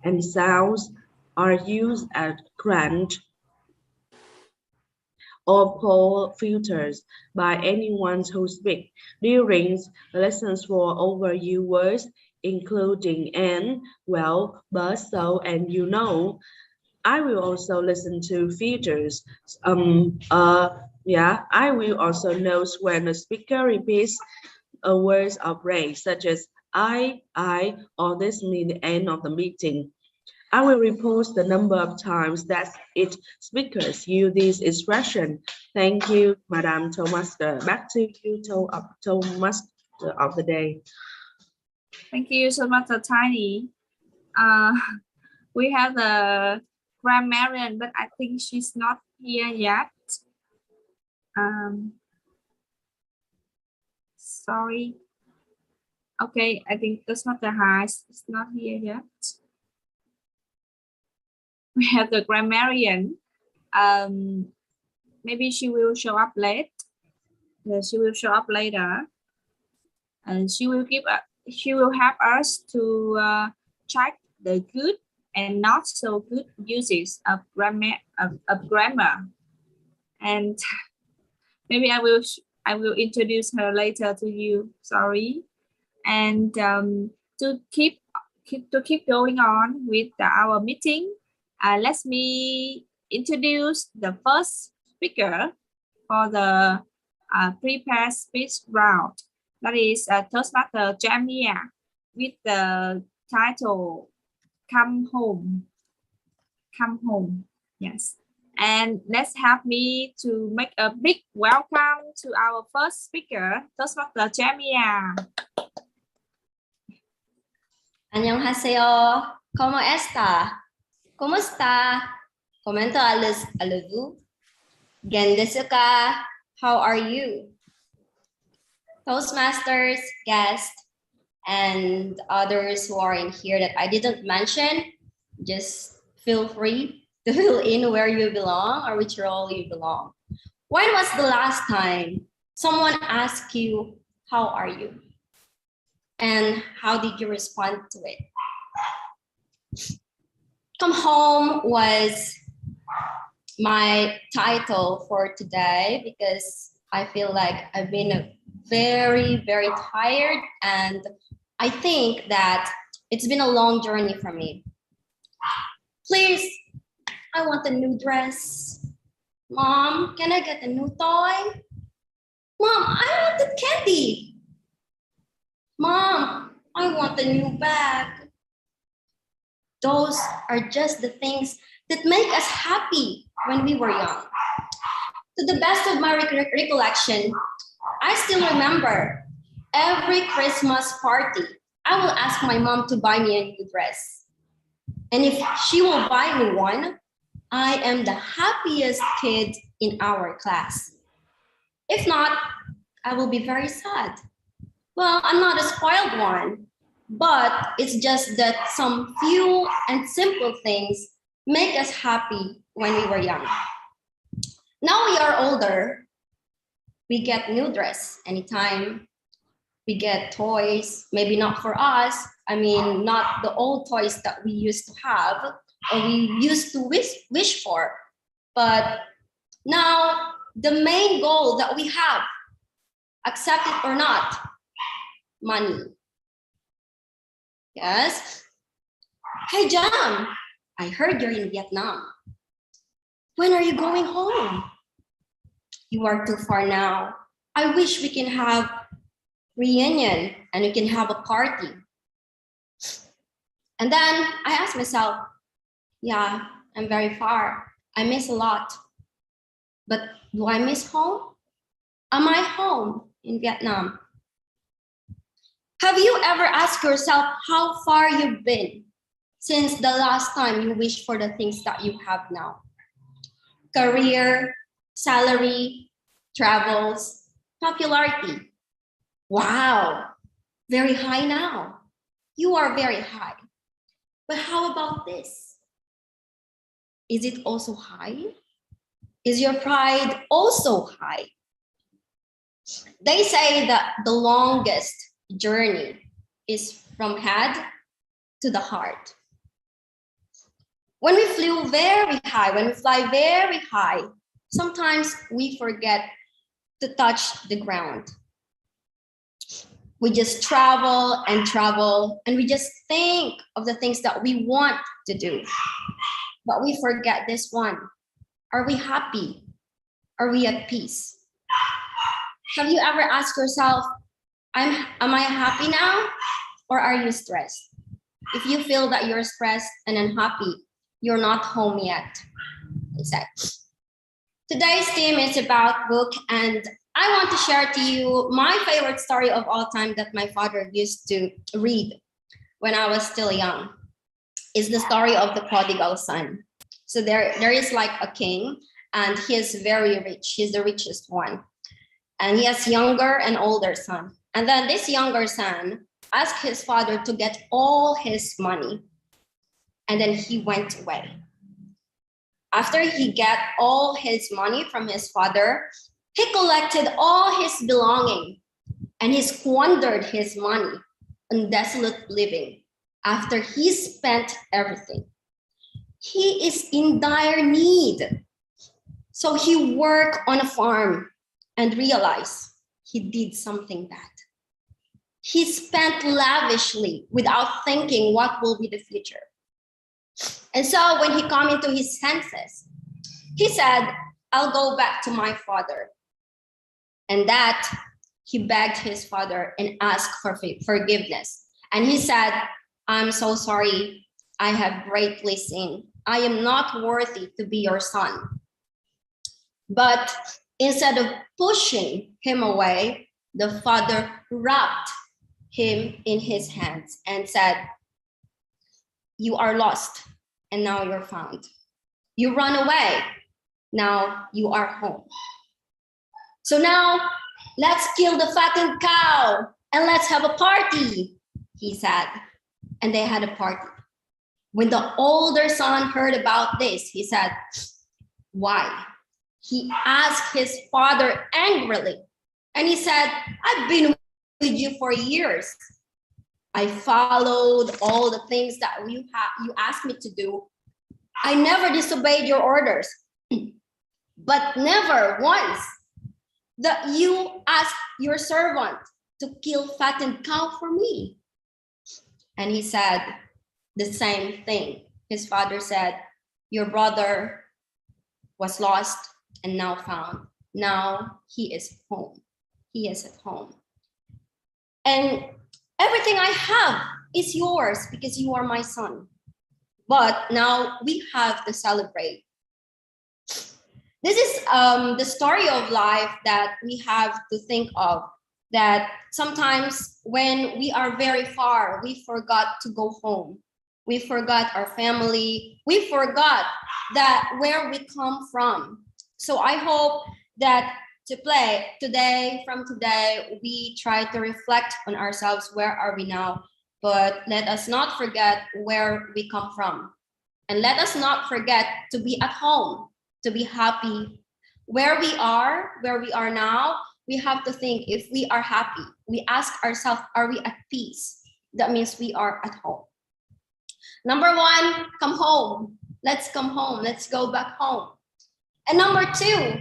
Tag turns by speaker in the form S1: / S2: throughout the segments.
S1: and sounds are used as crunch or pole filters by anyone who speaks during lessons for overused words, including and, well, but, so, and you know. I will also listen to features. I will also note when the speaker repeats a word or phrase such as I, or this means the end of the meeting. I will report the number of times that each speakers use this expression. Thank you, Madam Tomaster. Back to you, Tomaster of the day.
S2: Thank you so much, Tiny. We have the grammarian, but I think she's not here yet. Sorry. Okay, I think that's not the highest. It's not here yet. We have the grammarian. Maybe she will show up late. She will show up later, and she will help us to check the good and not so good uses of grammar. And maybe I will introduce her later to you. Sorry. And to keep going on with our meeting, let me introduce the first speaker for the prepared speech round. That is Toastmaster Jamia with the title "Come Home." Come home. Yes. And let's have me to make a big welcome to our first speaker, Toastmaster Jamia.
S3: 안녕하세요. ¿Cómo está? ¿Cómo está? Comento allez-vous? Gendisuka, how are you? Toastmasters, guests, and others who are in here that I didn't mention, just feel free to fill in where you belong or which role you belong. When was the last time someone asked you, how are you? And how did you respond to it? Come home was my title for today because I feel like I've been very, very tired, and I think that it's been a long journey for me. Please, I want a new dress. Mom, can I get a new toy? Mom, I want the candy. Mom, I want a new bag. Those are just the things that make us happy when we were young. To the best of my recollection, I still remember every Christmas party, I will ask my mom to buy me a new dress. And if she will buy me one, I am the happiest kid in our class. If not, I will be very sad. Well, I'm not a spoiled one, but it's just that some few and simple things make us happy when we were young. Now we are older, we get new dress anytime. We get toys, maybe not for us. I mean, not the old toys that we used to have or we used to wish for. But now the main goal that we have, accept it or not, money. Yes. Hey, Jam, I heard you're in Vietnam. When are you going home? You are too far now. I wish we can have reunion and we can have a party. And then I asked myself, yeah, I'm very far. I miss a lot. But do I miss home? Am I home in Vietnam? Have you ever asked yourself how far you've been since the last time you wished for the things that you have now? Career, salary, travels, popularity. Wow, very high now. You are very high. But how about this? Is it also high? Is your pride also high? They say that the longest journey is from head to the heart. When we flew very high, when we fly very high, sometimes we forget to touch the ground. We just travel, and we just think of the things that we want to do. But we forget this one. Are we happy? Are we at peace? Have you ever asked yourself, am I happy now, or are you stressed? If you feel that you're stressed and unhappy, you're not home yet. Exactly. Today's theme is about book, and I want to share to you my favorite story of all time that my father used to read when I was still young. It's the story of the prodigal son. So there is like a king, and he is very rich. He's the richest one. And he has younger and older son. And then this younger son asked his father to get all his money. And then he went away. After he got all his money from his father, he collected all his belongings and he squandered his money on desolate living after he spent everything. He is in dire need. So he worked on a farm and realized he did something bad. He spent lavishly without thinking what will be the future. And so when he came into his senses, he said, I'll go back to my father. And that he begged his father and asked for forgiveness. And he said, I'm so sorry. I have greatly sinned. I am not worthy to be your son. But instead of pushing him away, the father wrapped him in his hands and said, you are lost, and now you're found. You run away, now you are home. So now let's kill the fattened cow and let's have a party, he said. And they had a party. When the older son heard about this, he said, why? He asked his father angrily. And he said, I've been with you for years. I followed all the things that you asked me to do. I never disobeyed your orders, but never once that you asked your servant to kill fattened cow for me. And he said the same thing. His father said, your brother was lost and now found. Now he is home. He is at home. And everything I have is yours because you are my son. But now we have to celebrate. This is the story of life that we have to think of, that sometimes when we are very far, we forgot to go home. We forgot our family. We forgot that where we come from. So I hope that from today, we try to reflect on ourselves. Where are we now? But let us not forget where we come from. And let us not forget to be at home, to be happy. Where we are now, we have to think if we are happy. We ask ourselves, are we at peace? That means we are at home. Number one, come home. Let's come home. Let's go back home. And number two,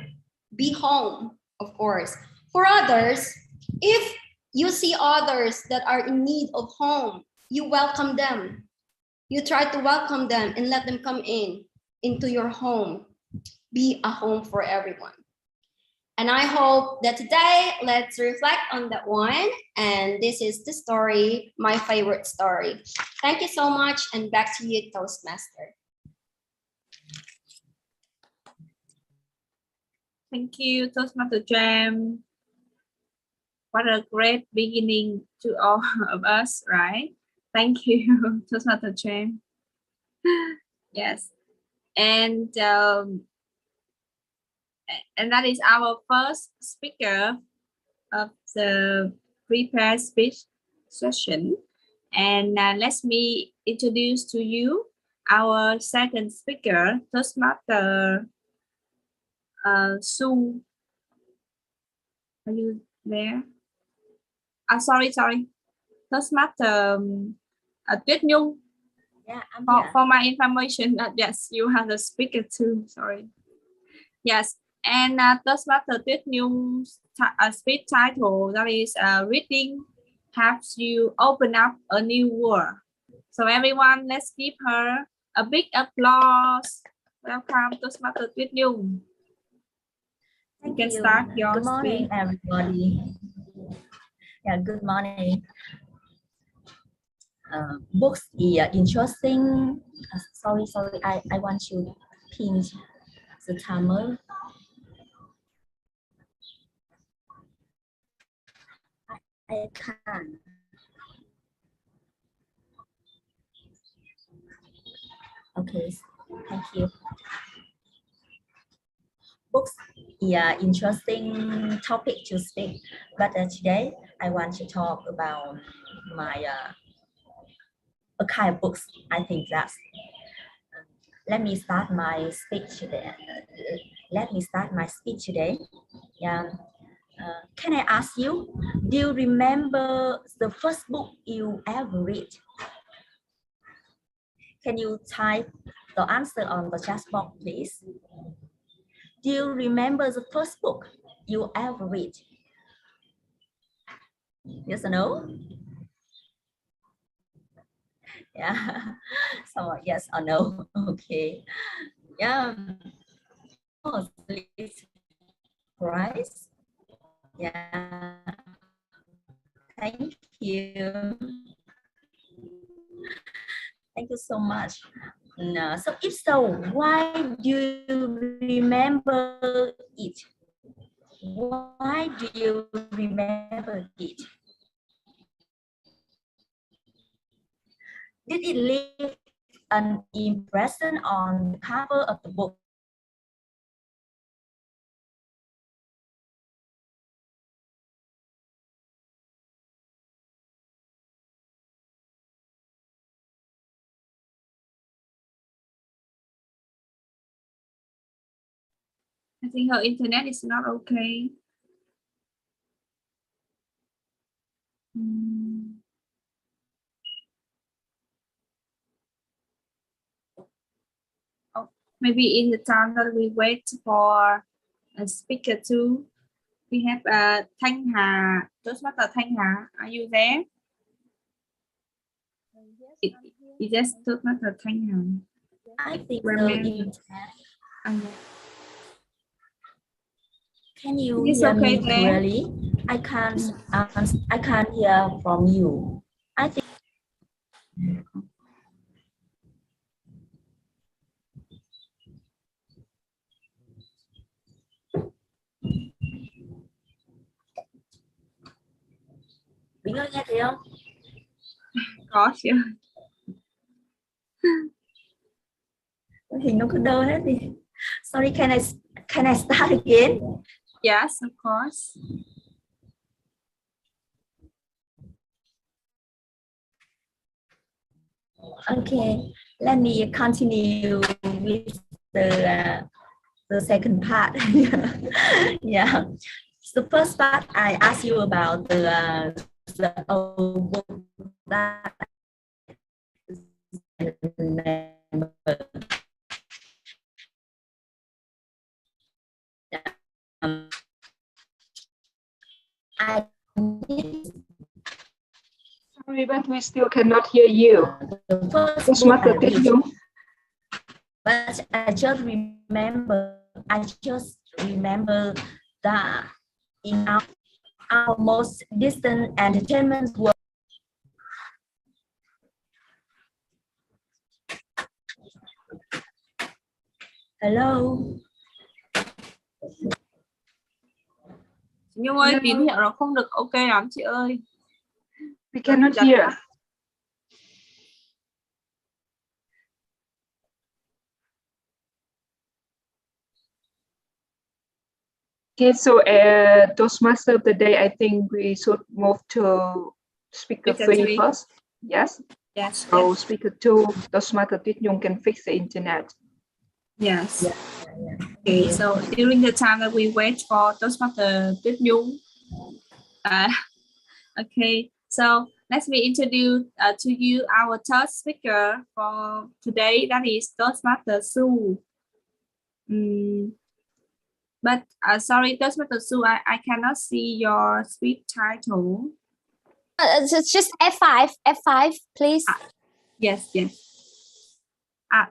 S3: be home, of course. For others, if you see others that are in need of home, you welcome them. You try to welcome them and let them come into your home. Be a home for everyone. And I hope that today, let's reflect on that one. And this is the story, my favorite story. Thank you so much. And back to you, Toastmaster.
S2: Thank you, Toastmaster Jam. What a great beginning to all of us, right? Thank you, Toastmaster Jam. Yes. And that is our first speaker of the prepared speech session. And let me introduce to you our second speaker, Toastmaster Su. Are you there? Sorry. Toastmaster Tuyết Nhung.
S4: Yeah, I'm here.
S2: For my information, yes, you have the speaker too. Sorry. Yes, and Toastmaster Tuyết Nhung's speech title, that is reading helps you open up a new world. So everyone, let's give her a big applause. Welcome Toastmaster Tuyết Nhung. You can start your
S4: Good morning,
S2: speech.
S4: everybody. Yeah, good morning. Books is interesting. Sorry, I want to pinch the timer. I can't. Okay, thank you. Books is an interesting topic to speak, but today I want to talk about my a kind of books. I think that's. Let me start my speech today. Yeah. Can I ask you? Do you remember the first book you ever read? Can you type the answer on the chat box, please? Do you remember the first book you ever read? Yes or no? Yeah. So yes or no? Okay. Yeah. Oh, please. Price. Yeah. Thank you. Thank you so much. No. So if so, why do you remember it? Why do you remember it? Did it leave an impression on the cover of the book?
S2: I think her internet is not okay. Oh, maybe in the time that we wait for a speaker too, we have Thanh Hà. Toastmaster Thanh Hà, are you there? It just Toastmaster Thanh Hà.
S4: I think the
S2: Remember.
S4: internet.
S2: Okay.
S4: Can you
S2: It's
S4: hear
S2: okay
S4: me
S2: there.
S4: clearly? I can't hear from you. I think. Bình ơi, nghe thấy không?
S2: Có chứ.
S4: Hình nó cứ đơ hết đi. Sorry, can I start again?
S2: Yes, of course.
S4: Okay, let me continue with the second part. Yeah. The first part I asked you about the old book that I remember. I
S5: Sorry, but we still cannot hear you.
S4: the first
S5: What's
S4: book I
S5: matter with
S4: read,
S5: you?
S4: but I just remember that in our most distant entertainment world. Hello.
S2: Nhung ơi, tín hiệu nó không được ok lắm chị ơi.
S5: We cannot hear. Okay, so Toastmaster of the day, I think we should move to speaker
S2: Speaker
S5: 3
S2: three.
S5: first. Yes.
S2: Yes.
S5: So speaker 2, Toastmaster Tuyết Nhung can fix the internet.
S2: Yes.
S4: Yeah.
S2: Okay, so during the time that we wait for Toastmaster Tuyết Nhung, okay, so let me introduce to you our third speaker for today. That is Toastmaster Sue. But sorry, Toastmaster Sue, I cannot see your speech title.
S6: It's just F5, please.
S2: Yes.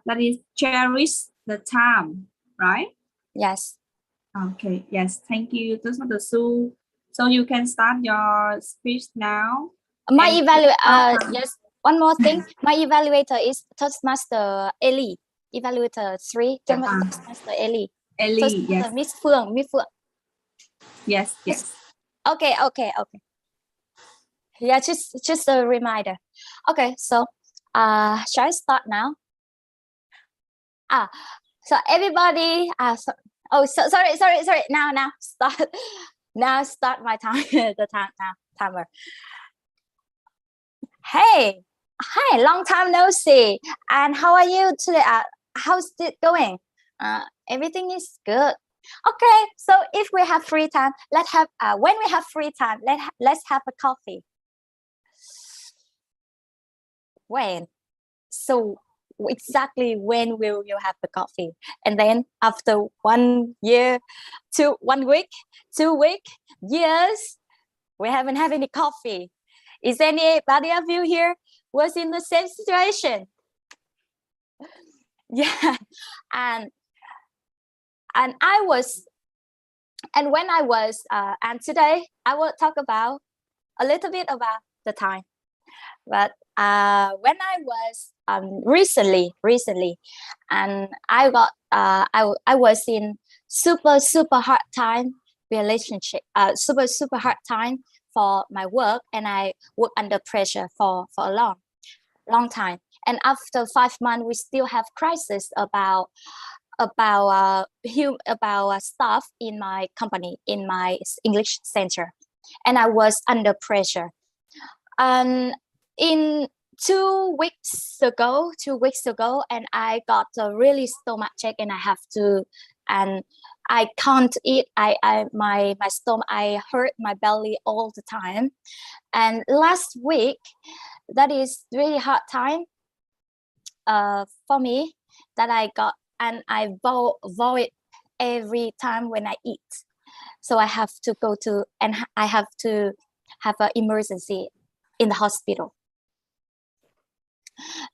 S2: That is cherish the time, right?
S6: Yes.
S2: Okay, yes, thank you, Toastmaster Sue. So you can start your speech now.
S6: My
S2: And
S6: evaluator, yes, one more thing. My evaluator is Toastmaster Ellie. Evaluator 3, Toastmaster Ellie.
S2: Ellie, yes.
S6: Miss Phương.
S2: Yes.
S6: Okay. Yeah, just a reminder. Okay, so shall I start now? So everybody, sorry. Now start. Now start my time. Timer. Hey, hi, long time no see. And how are you today? How's it going? Everything is good. Okay, so if we have free time, when we have free time, let's have a coffee. When? So exactly when will you have the coffee? And then after 1 year, 1 week, 2 weeks, years, we haven't had any coffee. Is anybody of you here was in the same situation? Yeah, and today I will talk about a little bit about the time. But when I was recently, and I got I was in super hard time relationship, super hard time for my work, and I work under pressure for a long time. And after 5 months, we still have crisis about staff in my company, in my English center, and I was under pressure. And in 2 weeks ago, and I got a really stomach check, and I can't eat. My stomach, I hurt my belly all the time. And last week, that is really hard time for me, that I got, and I vomit every time when I eat. So I have to go to, and I have to have an emergency in the hospital.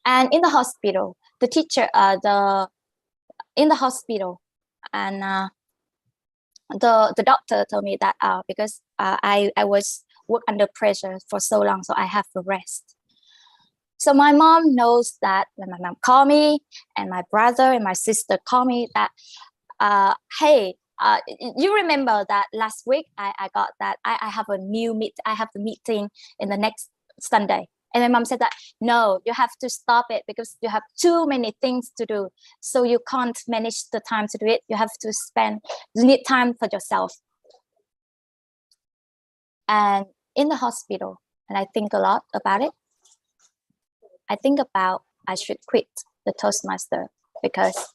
S6: And in the hospital, the teacher, in the hospital, and the doctor told me that because I was work under pressure for so long, so I have to rest. So my mom knows that. When my mom called me, and my brother and my sister called me that, hey, you remember that last week I got that I have a I have the meeting in the next Sunday. And my mom said that, no, you have to stop it because you have too many things to do. So you can't manage the time to do it. You need time for yourself. And in the hospital, and I think a lot about it. I think about I should quit the Toastmaster, because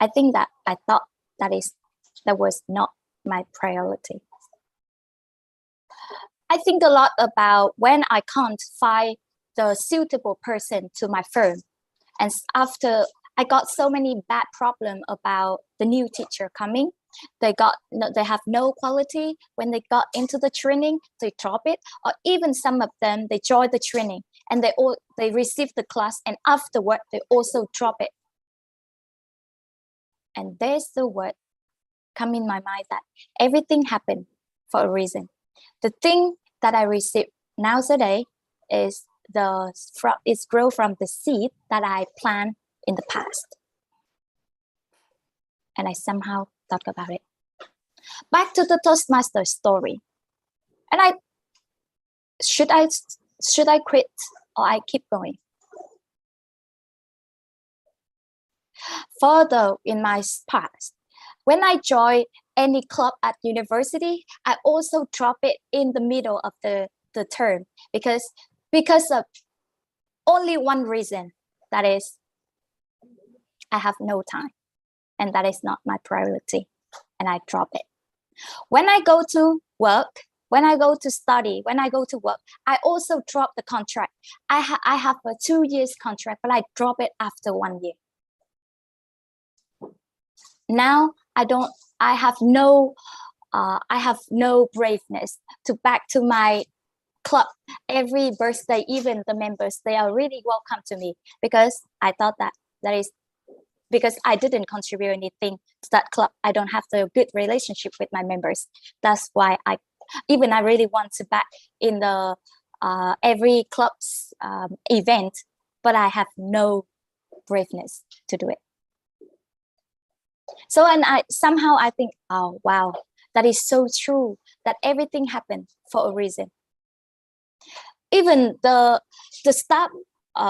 S6: I think that I thought that was not my priority. I think a lot about when I can't find the suitable person to my firm. And after I got so many bad problems about the new teacher coming, they have no quality. When they got into the training, they drop it, or even some of them, they join the training and they receive the class, and afterward they also drop it. And there's the word come in my mind that everything happened for a reason. The thing that I received nowadays is grow from the seed that I planted in the past. And I somehow thought about it. Back to the Toastmaster story. And should I quit or I keep going? Further in my past, when I joined any club at university, I also drop it in the middle of the term because of only one reason, that is I have no time, and that is not my priority, and I drop it. When I go to work, when I go to study, when I go to work, I also drop the contract. I have a 2 years contract, but I drop it after 1 year. Now I have no braveness to back to my club every birthday. Even the members, they are really welcome to me, because I thought that is because I didn't contribute anything to that club. I don't have the good relationship with my members. That's why I really want to back in the every club's event, but I have no braveness to do it. So, and somehow I think, oh wow, that is so true, that everything happened for a reason. Even the staff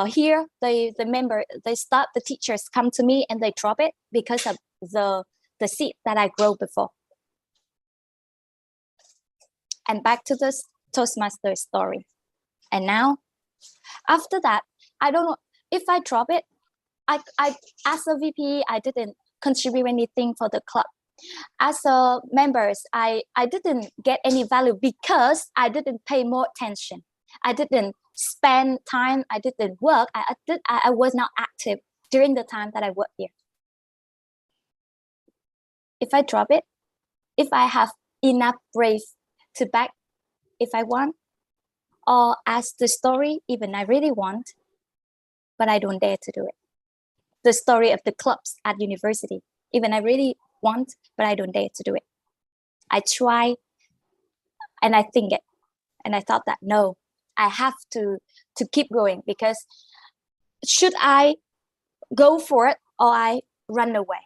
S6: here, the teachers come to me and they drop it because of the seed that I grow before. And back to the Toastmaster story. And now, after that, I don't know if I drop it. I as a VP, I didn't contribute anything for the club. As a members, I didn't get any value because I didn't pay more attention. I didn't spend time. I didn't work. I was not active during the time that I worked here. If I drop it, if I have enough brave to back, if I want, or as the story, even I really want, but I don't dare to do it. The story of the clubs at university, even I really want, but I don't dare to do it. I try and I think it, and I thought that no, I have to keep going, because should I go for it or I run away?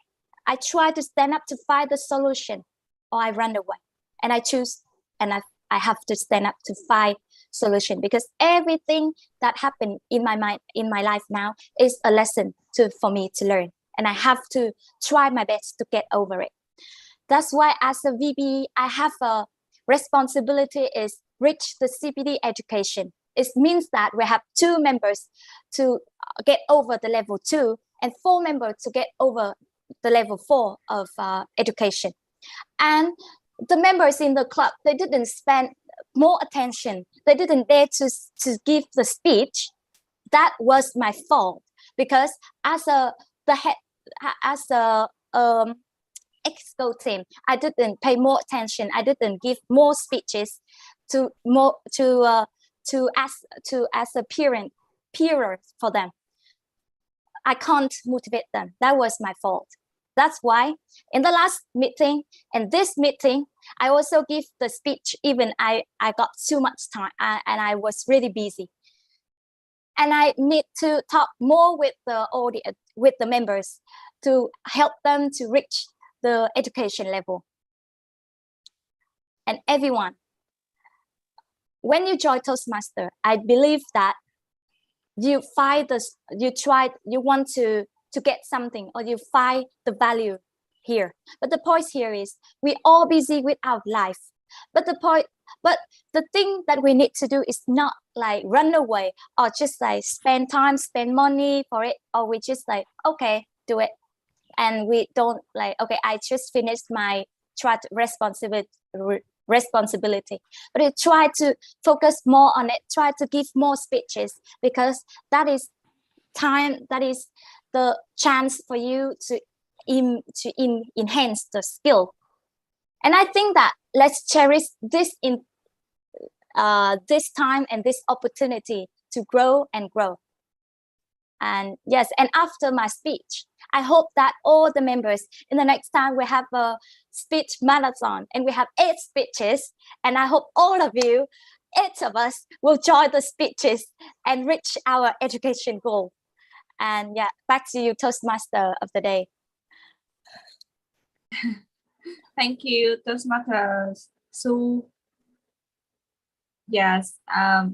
S6: I try to stand up to find the solution, or I run away, and I choose, and I have to stand up to find solution, because everything that happened in my mind, in my life now, is a lesson for me to learn, and I have to try my best to get over it. That's why as a VP, I have a responsibility is reach the CPD education. It means that we have 2 members to get over the level 2 and 4 members to get over the level 4 of education. And the members in the club, they didn't spend more attention. They didn't dare to give the speech. That was my fault, because as the head, as a exco team, I didn't pay more attention. I didn't give more speeches as a peer for them. I can't motivate them. That was my fault. That's why in the last meeting and this meeting, I also give the speech, even I got too much time and I was really busy. And I need to talk more with the audience, with the members, to help them to reach the education level. And everyone, when you join Toastmaster, I believe that you want to get something, or you find the value here. But the point here is we all busy with our life. But the thing that we need to do is not like run away or just like spend time, spend money for it, or we just like, okay, do it. And we don't like, okay, I just finished my responsibility, but you try to focus more on it, try to give more speeches, because that is time, that is the chance for you to enhance the skill. And I think that let's cherish this in this time and this opportunity to grow and grow. And yes, and after my speech, I hope that all the members, in the next time we have a speech marathon and we have 8 speeches, and I hope all of you, 8 of us, will join the speeches and reach our education goal. And yeah, back to you, Toastmaster of the day.
S2: Thank you, Toastmaster Su. Yes, I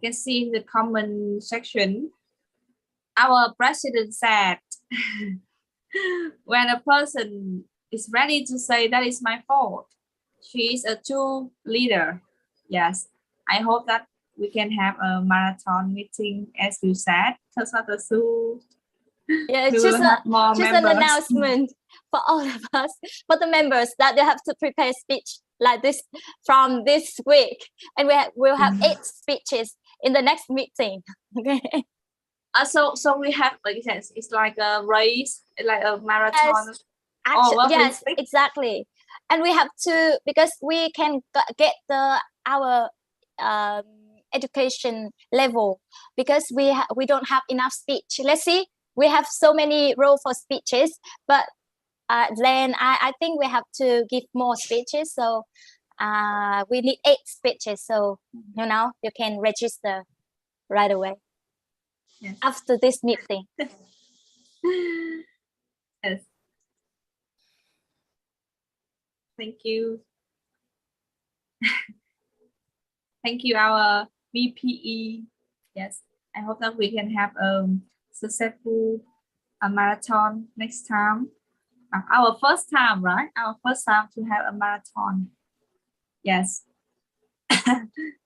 S2: can see in the comment section, our president said, when a person is ready to say that is my fault, she is a true leader. Yes, I hope that we can have a marathon meeting, as you said, Toastmaster Su.
S6: Yeah, it's just an announcement for all of us, for the members, that they have to prepare speech like this from this week, and we'll have 8 speeches in the next meeting. Okay.
S2: So we have, like, it's like a race, like a marathon.
S6: Yes,
S2: Oh, well,
S6: yes,
S2: please.
S6: exactly. And we have to, because we can get our education level, because we don't have enough speech. Let's see, we have so many roles for speeches, but then I think we have to give more speeches. So we need 8 speeches. So you can register right away.
S2: Yes.
S6: After this meeting.
S2: Yes. Thank you. Thank you, our VPE. Yes, I hope that we can have a successful marathon next time. Our first time, right? Our first time to have a marathon. Yes.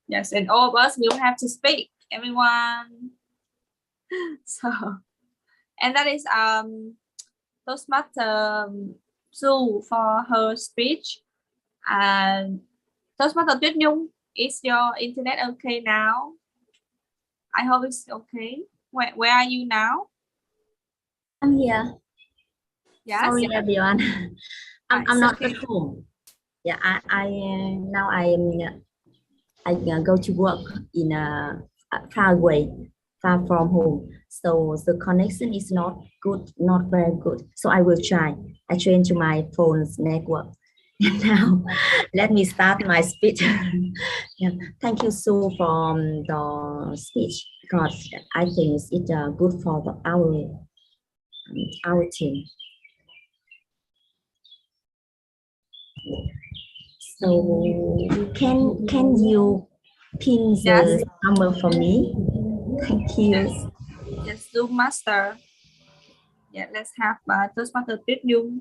S2: Yes, and all of us will have to speak, everyone. So, and that is Toastmaster Sue for her speech. And Toastmaster Tuyết Nhung, is your internet okay now? I hope it's okay. Where are you now?
S4: I'm here.
S2: Yes.
S4: Sorry, everyone. I'm
S2: It's
S4: not
S2: okay.
S4: at home. Yeah, I go to work in a far away, far from home. So the connection is not good, not very good. So I will try. I change to my phone's network. And now, let me start my speech. Yeah. Thank you, Sue, for the speech, because I think it's good for our team. So can you pin the number for me? Thank you.
S2: Yes, Zoom Master. Yeah, let's have Toastmaster Tuyết Nhung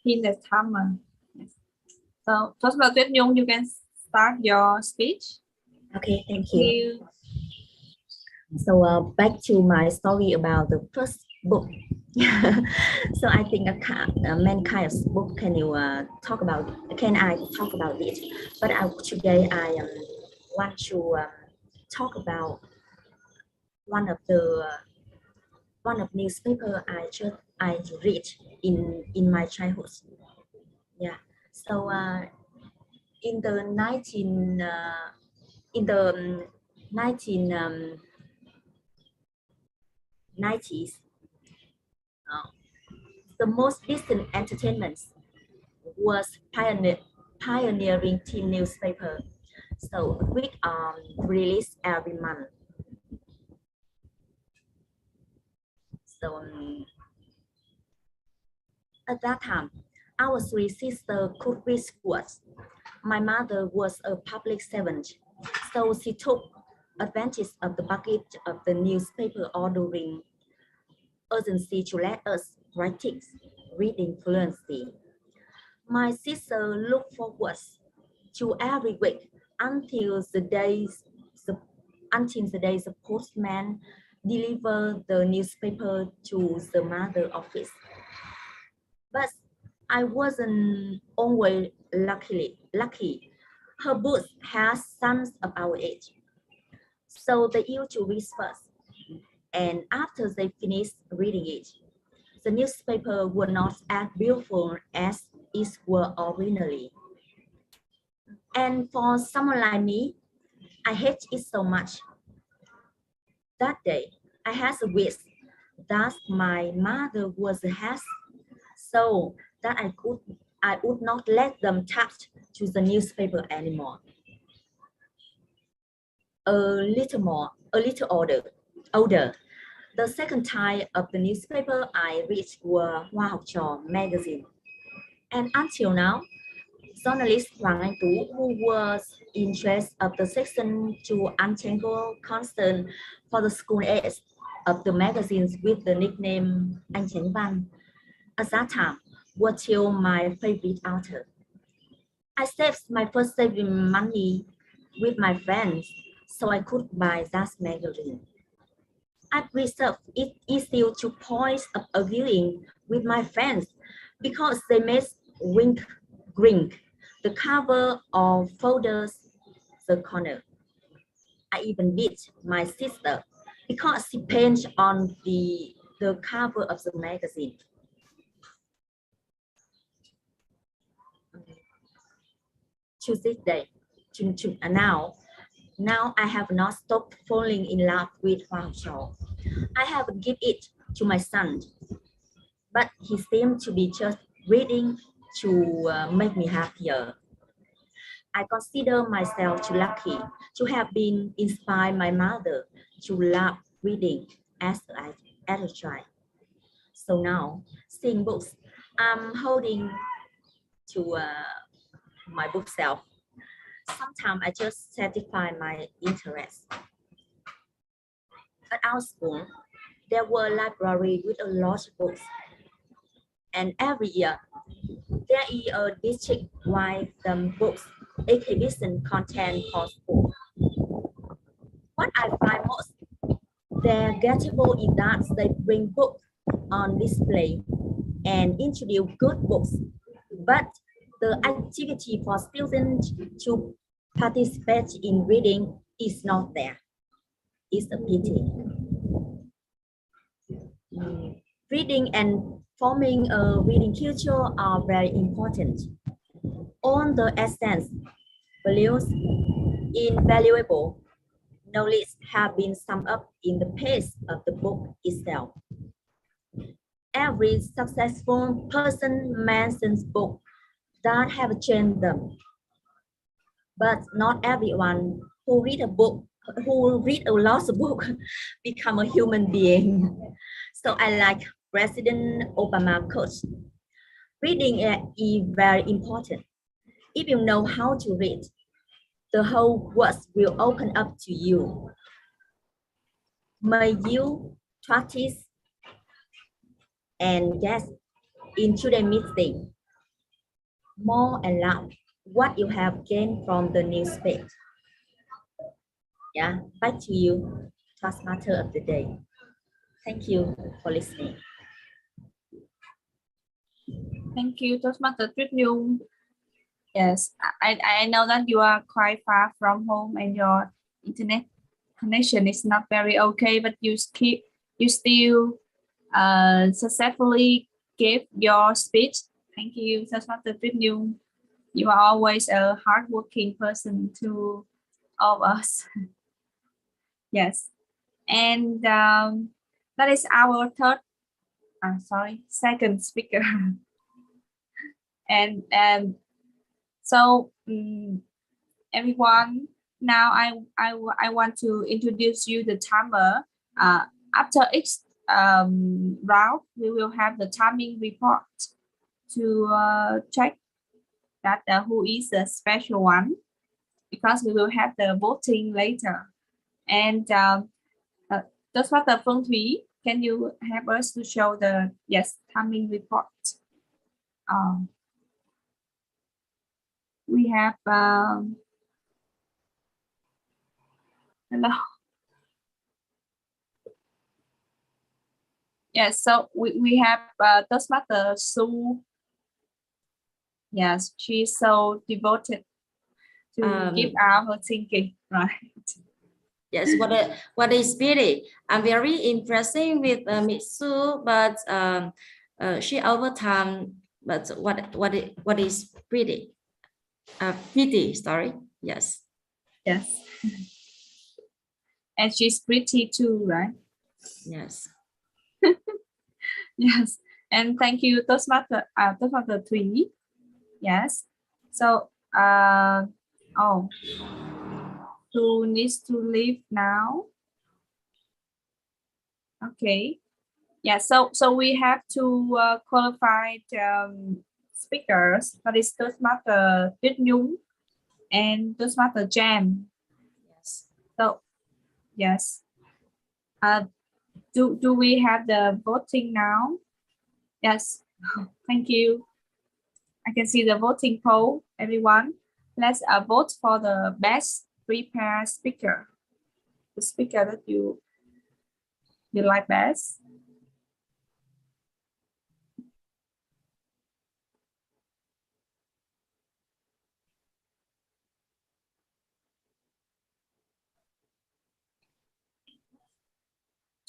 S2: pin the timer. Yes. So Toastmaster Tuyết Nhung, you can start your speech.
S4: Okay, thank you. So back to my story about the first book. So I think a many kinds of book can I talk about it? But today I want to talk about one of newspaper I read in my childhood. Yeah. So in the 1990s, the most distant entertainment was pioneering teen newspaper. So which released every month. So at that time, our 3 sisters could read words. My mother was a public servant, so she took advantage of the bucket of the newspaper ordering urgency to let us write things, reading fluency. My sister looked forward to every week until the day the postman delivered the newspaper to the mother office. But I wasn't always lucky. Her books has sons of our age, so they used to read first. And after they finished reading it, the newspaper were not as beautiful as it were originally. And for someone like me, I hate it so much. That day, I had a wish that my mother was has, so that I would not let them touch to the newspaper anymore. A little older. The second type of the newspaper I read were Hoa Học Trò magazine. And until now, journalist Hoàng Anh Tú, who was in charge of the section to untangle concern for the school age of the magazines with the nickname Anh Chánh Văn, at that time, was still my favorite author. I saved my first saving money with my friends so I could buy that magazine. I reserved it issue to points of viewing with my friends because they made wink green. The cover of folders the corner. I even beat my sister because she painted on the cover of the magazine. To this day, now I have not stopped falling in love with Huang Chao. I have given it to my son, but he seemed to be just reading to make me happier. I consider myself too lucky to have been inspired my mother to love reading as a child. So now, seeing books, I'm holding to my bookshelf. Sometimes I just satisfy my interest. At our school, there were a library with a lot of books. And every year, there is a district-wide books exhibition content for school. What I find most forgettable is that they bring books on display and introduce good books, but the activity for students to participate in reading is not there. It's a pity. Reading and forming a reading culture are very important. On the essence, values, invaluable knowledge have been summed up in the page of the book itself. Every successful person mentions books that have changed them, but not everyone who read a lot of book become a human being. So I like President Obama quote, reading is very important. If you know how to read, the whole world will open up to you. May you practice and get into the meeting more and love what you have gained from the newspaper. Yeah, back to you, Toastmaster of the day. Thank you for listening.
S2: Thank you, Toastmaster Tuyết Nhung. Yes, I know that you are quite far from home and your internet connection is not very okay, but you still successfully gave your speech. Thank you, Toastmaster Tuyết Nhung. You are always a hardworking person to all of us. Yes, and that is our second speaker. And so everyone, now I want to introduce you the timer. After each round, we will have the timing report to check that who is the special one, because we will have the voting later. And that's what the Phương Thúy, can you help us to show the timing report? We have hello. Yes, so we have Toastmaster Su. Yes, she's so devoted to give out her thinking, right?
S7: Yes, what a spirit! I'm very impressing with Miss Su, but she overtime. But what is pretty? Pretty. Sorry. Yes.
S2: Yes. And she's pretty too, right?
S7: Yes.
S2: Yes. And thank you, Toastmaster Thúy. Yes. So who needs to leave now? Okay. Yeah, so we have two qualified speakers. That is Toastmaster Tuyết Nhung and Toastmaster Jam.
S7: Yes.
S2: So yes. Do we have the voting now? Yes. Thank you. I can see the voting poll, everyone. Let's vote for the best prepared speaker. The speaker that you like best.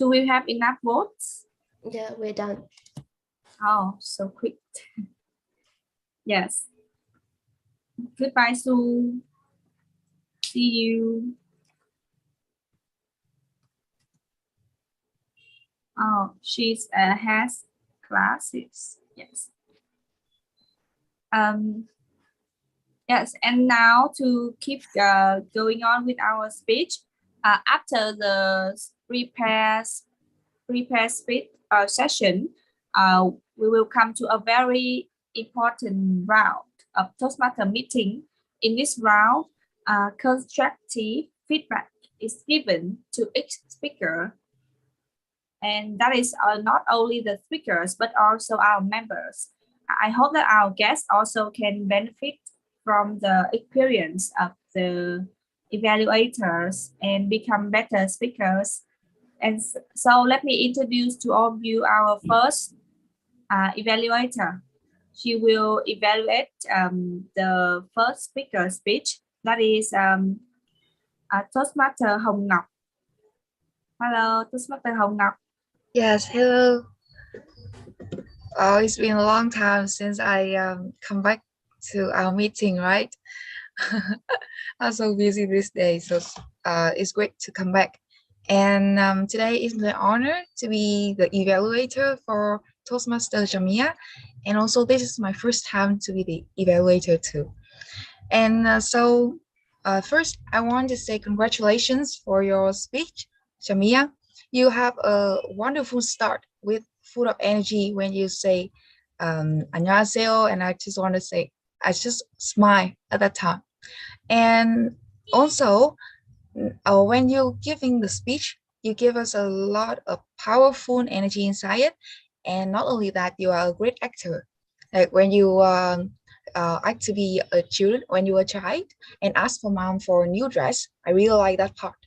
S2: Do we have enough votes?
S3: Yeah, we're done.
S2: Oh, so quick. Yes. Goodbye, Sue. See you. Oh, she's has classes. Yes. Yes, and now to keep going on with our speech, after the prepare speech session, we will come to a very important round of Toastmaster meeting. In this round, constructive feedback is given to each speaker, and that is not only the speakers but also our members. I hope that our guests also can benefit from the experience of the evaluators and become better speakers. And so let me introduce to all of you our first evaluator. She will evaluate the first speaker speech. That is Toastmaster Hồng Ngọc. Hello, Toastmaster Hồng Ngọc.
S8: Yes, hello. Oh, it's been a long time since I come back to our meeting, right? I'm so busy this day, so it's great to come back. And today is my honor to be the evaluator for Toastmaster Jamia, and also this is my first time to be the evaluator too. And first, I want to say congratulations for your speech, Jamia. You have a wonderful start with full of energy when you say 안녕하세요, and I just want to say I just smile at that time. And also, when you're giving the speech, you give us a lot of powerful energy inside it. And not only that, you are a great actor. Like when you act to be a child when you were a child and ask for mom for a new dress. I really like that part.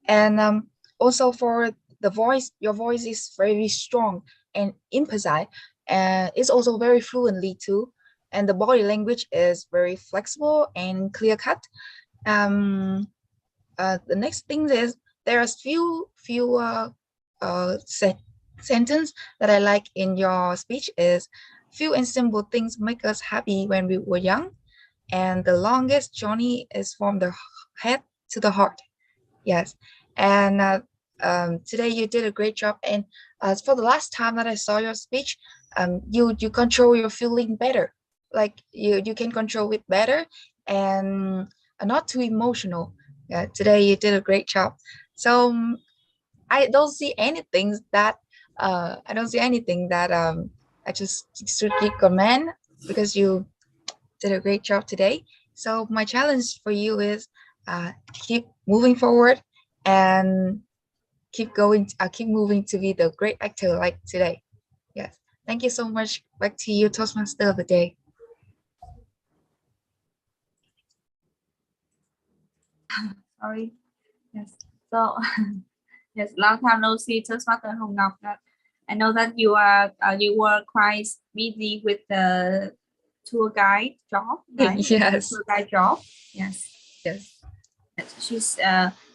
S8: And also for the voice, your voice is very strong and emphasize, and it's also very fluently too. And the body language is very flexible and clear cut. The next thing is there are few sentence that I like in your speech is few and simple things make us happy when we were young, and the longest journey is from the head to the heart. Yes, and today you did a great job. And for the last time that I saw your speech, you control your feeling better. Like you can control it better and not too emotional. Yeah, today you did a great job. So I don't see anything that I just should recommend because you did a great job today. So my challenge for you is keep moving forward and keep moving to be the great actor like today. Yes. Thank you so much. Back to you, Toastmaster of the day.
S2: Sorry. Yes. So yes, long time no see, Toastmaster Hồng Ngọc. I know that you were quite busy with the tour guide job, right?
S8: Yes.
S2: Tour guide job. Yes.
S8: Yes.
S2: She's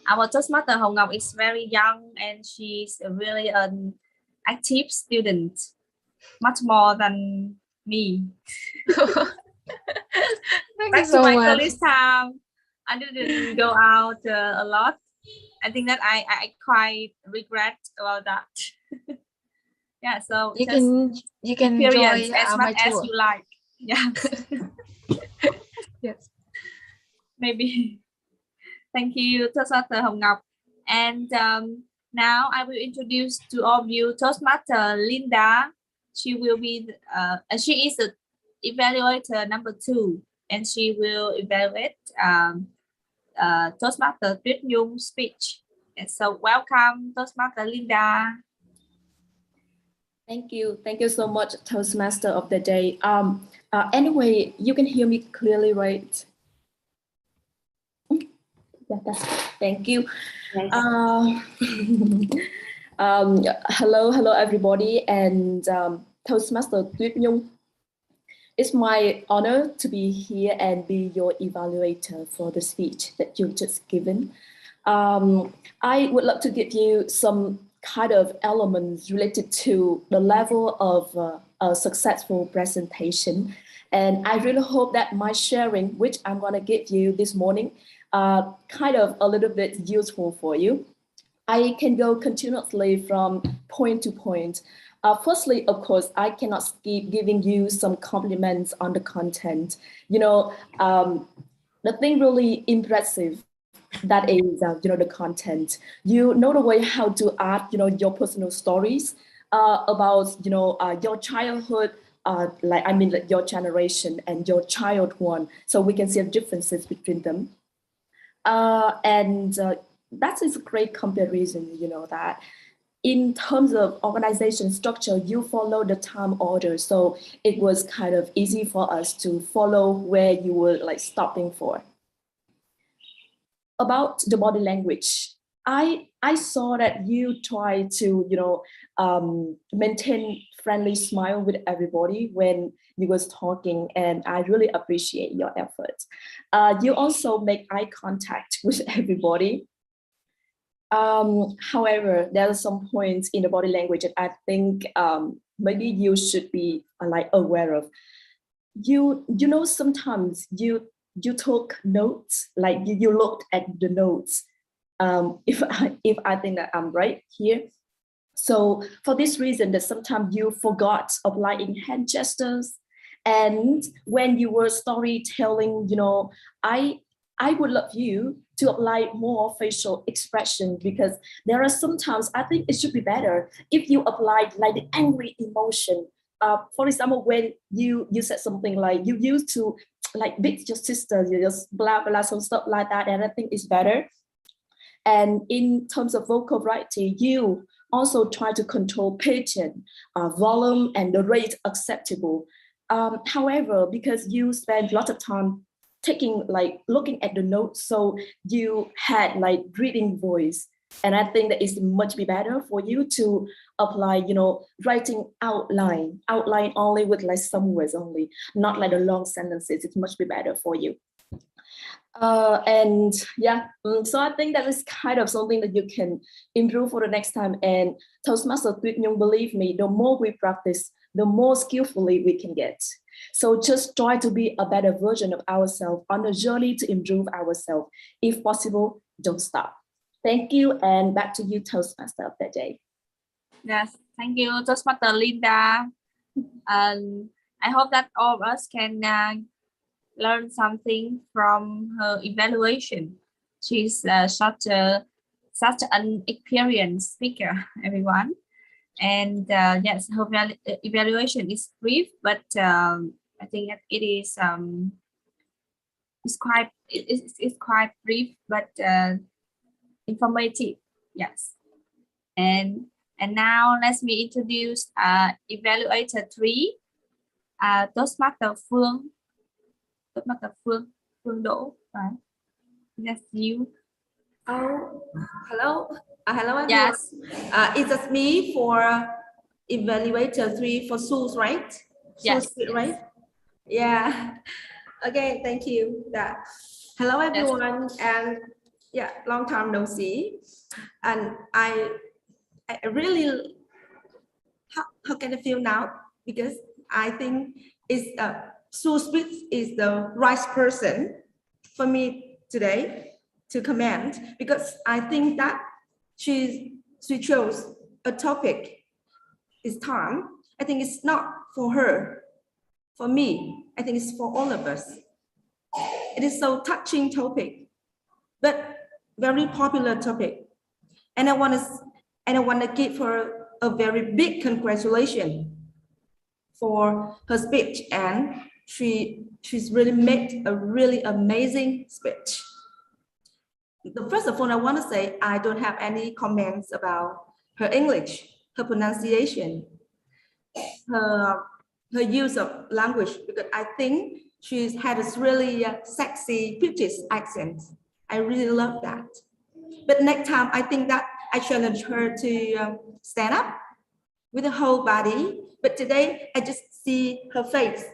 S2: our Toastmaster Hồng Ngọc is very young and she's really an active student, much more than me.
S8: Thank
S2: Back
S8: you so
S2: to my
S8: much.
S2: college time, I didn't go out a lot. I think that I quite regret about that. Yeah, so
S8: You can
S2: experience
S8: enjoy
S2: as
S8: my
S2: much as
S8: tour.
S2: you like. Yes.
S8: Yes.
S2: Maybe. Thank you, Toastmaster Hồng Ngọc. And now I will introduce to all of you Toastmaster Linda. She will be she is the evaluator number 2, and she will evaluate Toastmaster Tuyết Nhung's speech. And so welcome, Toastmaster Linda.
S9: Thank you. Thank you so much, Toastmaster of the day. Anyway, you can hear me clearly, right? Yeah, that's good. Thank you.
S2: Yes.
S9: Hello, everybody, and Toastmaster Tuyết Nhung. It's my honor to be here and be your evaluator for the speech that you've just given. I would love to give you some kind of elements related to the level of a successful presentation. And I really hope that my sharing, which I'm going to give you this morning, kind of a little bit useful for you. I can go continuously from point to point. Firstly, of course, I cannot skip giving you some compliments on the content. You know, the thing really impressive that is, the content. You know the way how to add, your personal stories about, your childhood, like your generation and your child one, so we can see the differences between them. And that is a great comparison, that in terms of organization structure, you follow the time order. So it was kind of easy for us to follow where you were like stopping for. About the body language, I saw that you try to, maintain friendly smile with everybody when you was talking, and I really appreciate your efforts. You also make eye contact with everybody. However, there are some points in the body language that I think maybe you should be like aware of. Sometimes you took notes, like you looked at the notes. If I think that I'm right here. So for this reason, that sometimes you forgot applying hand gestures, and when you were storytelling, I would love you to apply more facial expression, because there are sometimes I think it should be better if you applied like the angry emotion. For example, when you said something like you used to like beat your sister, you just blah blah some stuff like that, and I think it's better. And in terms of vocal variety, you also try to control pitch and volume and the rate acceptable. However, because you spend a lot of time looking at the notes, so you had like reading voice, and I think that it's much be better for you to apply, writing outline only with like some words only, not like the long sentences. It's much be better for you. And yeah, so I think that is kind of something that you can improve for the next time. And Toastmaster Tuyết Nhung, believe me, the more we practice, the more skillfully we can get. So just try to be a better version of ourselves on the journey to improve ourselves. If possible, don't stop. Thank you, and back to you, Toastmaster of the day.
S2: Yes, thank you, Toastmaster Linda. I hope that all of us can learn something from her evaluation. She's such an experienced speaker, everyone. And yes, her evaluation is brief, but I think that it is it's quite brief, but informative. Yes. And now let me introduce evaluator 3, Toastmaster Phương. Toastmaster Phương Đỗ, right? That's you.
S10: Oh, hello. Hello, everyone.
S2: Yes.
S10: It's just me for evaluator 3 for schools, right?
S2: Yes.
S10: Schools, right? Yeah. Okay, thank you. Yeah. Hello, everyone. Yes. And yeah, long time no see. And I really, how can I feel now? Because I think it's Sue Spitz is the right person for me today to comment, because I think that she chose a topic this time. I think it's not for her, for me. I think it's for all of us. It is so touching topic, but very popular topic. And I want to give her a very big congratulations for her speech, and she's really made a really amazing speech. First of all, I want to say I don't have any comments about her English, her pronunciation, her use of language, because I think she's had a really sexy British accent. I really love that. But next time, I think that I challenge her to stand up with the whole body. But today, I just see her face.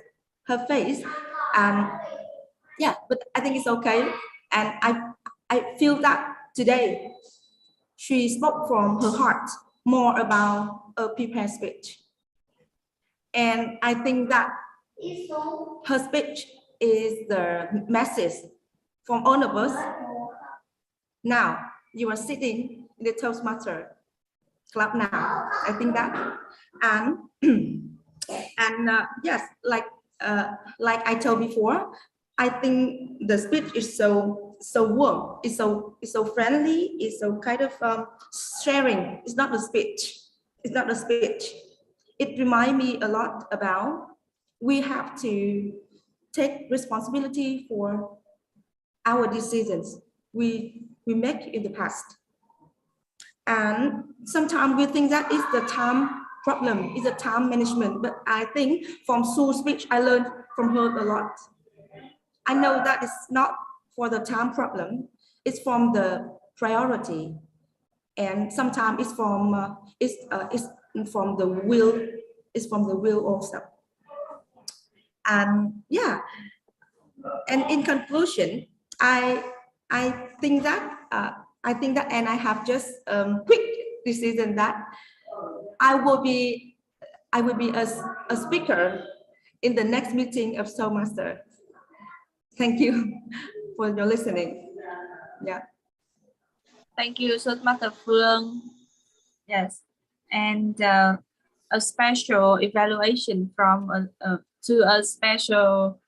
S10: Yeah, but I think it's okay. And I feel that today she spoke from her heart more about a prepared speech. And I think that her speech is the message from all of us. Now you are sitting in the Toastmaster club now. I think that, and yes, like I told before, I think the speech is so warm. It's so friendly. It's so kind of sharing. It's not a speech. It's not a speech. It reminds me a lot about we have to take responsibility for our decisions we make in the past. And sometimes we think that is the time problem, is the time management. But I think from Sue's speech, I learned from her a lot. I know that it's not for the time problem, it's from the priority. And sometimes it's from the will, it's from the will also. And yeah, and in conclusion, I think that and I have just quick decision that I will be a speaker in the next meeting of Soulmaster. Thank you for your listening. Yeah.
S2: Thank you, Toastmaster Phương. Yes, and a special evaluation from to a special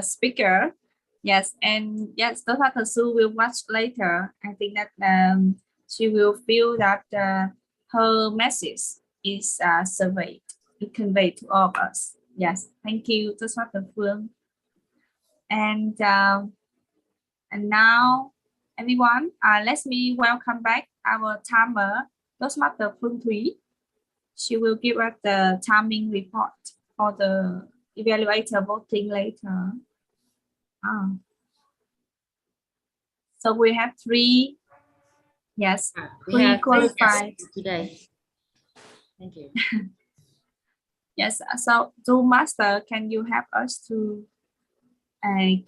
S2: speaker. Yes, and yes, Toastmaster Su will watch later. I think that she will feel that her message is surveyed, conveyed to all of us. Yes, thank you, Toastmaster Phương. And now, everyone, let me welcome back our timer, Toastmaster Phương Thúy. She will give us the timing report for the evaluator voting later. So we have three, yes,
S7: we have
S2: qualified
S7: today. Thank you.
S2: Yes, so Toastmaster, can you help us to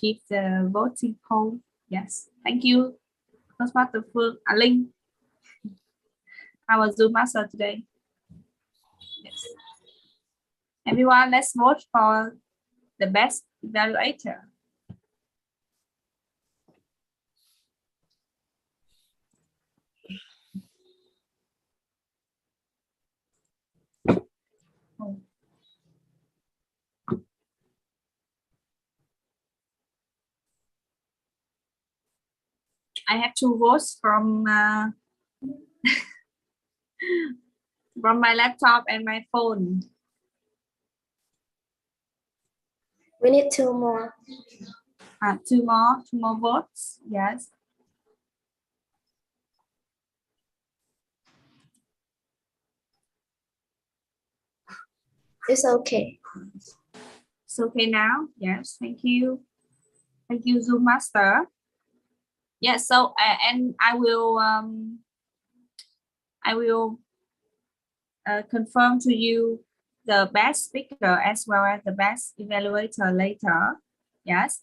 S2: give the voting poll? Yes, thank you, Toastmaster Phương, Linh, our Zoom master today. Yes. Everyone, let's vote for the best evaluator. I have two votes from from my laptop and my phone.
S3: We need two more.
S2: Two more votes. Yes.
S3: It's okay.
S2: It's okay now. Yes. Thank you. Thank you, Zoom Master. Yes. So and I will confirm to you the best speaker as well as the best evaluator later. Yes.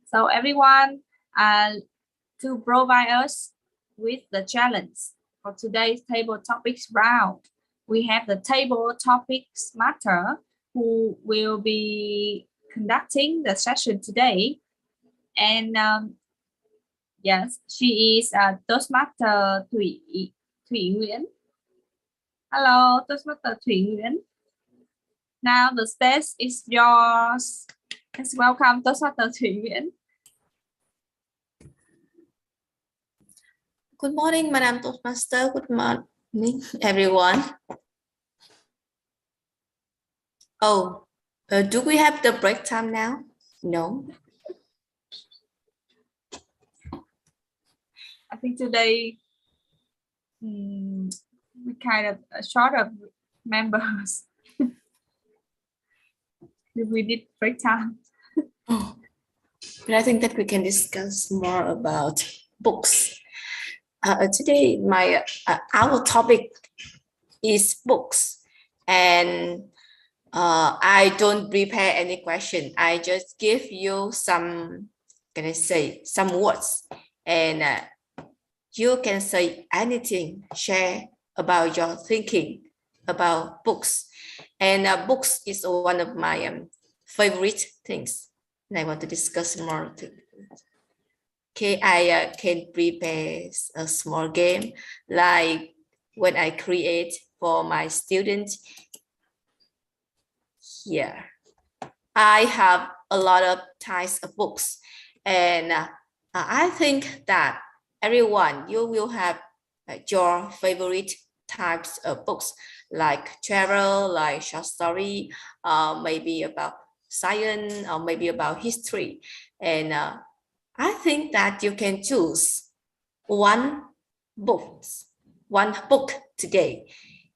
S2: So everyone, to provide us with the challenge for today's table topics round, we have the table topics matter who will be conducting the session today. And yes, she is Toastmaster Thủy Nguyễn. Hello, Toastmaster Thủy Nguyễn. Now the stage is yours. Let's welcome Toastmaster Thủy Nguyễn.
S11: Good morning, Madam Toastmaster. Good morning, everyone. Oh, do we have the break time now? No.
S2: I think today we kind of short of members. We need break time.
S11: Oh, but I think that we can discuss more about books. Today, our topic is books, and I don't prepare any question. I just give you some words, and you can say anything, share about your thinking about books. And books is one of my favorite things. And I want to discuss more. Okay, I can prepare a small game like when I create for my students here. I have a lot of types of books, and I think that everyone, you will have your favorite types of books, like travel, like short story, maybe about science, or maybe about history. And I think that you can choose one book, today.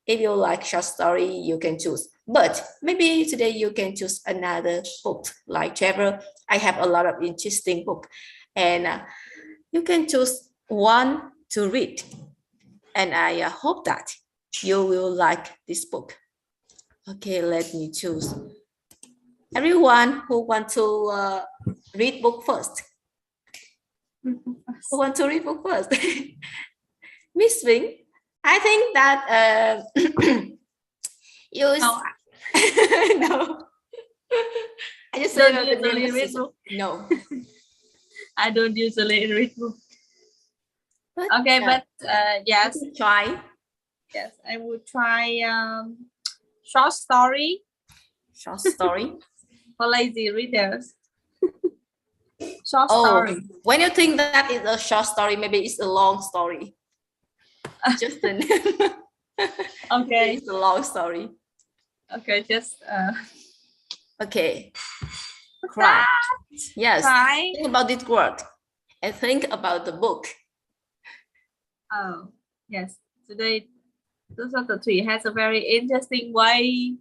S11: If you like short story, you can choose. But maybe today you can choose another book like travel. I have a lot of interesting book, and you can choose one to read. And I hope that you will like this book. Okay, let me choose. Everyone who want to read book first. Who want to read book first? Miss Wing, I think that you
S2: No.
S11: no. I just
S2: Don't
S11: said
S2: usually read book.
S11: No.
S2: I don't usually read book.
S11: But,
S2: Okay, but yes,
S11: try.
S2: yes, I would try short story
S11: Short story.
S2: for lazy readers. Short
S11: Oh,
S2: story.
S11: when you think that is a short story, maybe it's a long story. Just the name.
S2: Okay.
S11: It's a long story.
S2: Okay, just
S11: Okay. Cry. Yes.
S2: Cry.
S11: Think about this word and think about the book.
S2: Oh, yes. Today, 2023 has a very interesting way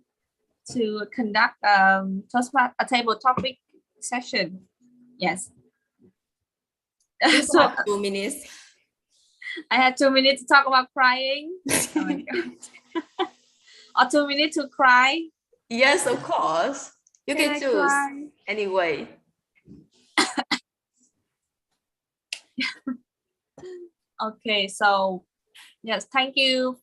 S2: to conduct a table topic session. Yes.
S11: So 2 minutes.
S2: I had 2 minutes to talk about crying. Oh my God. Or 2 minutes to cry.
S11: Yes, of course. You can choose
S2: cry?
S11: anyway.
S2: Okay, so yes, thank you.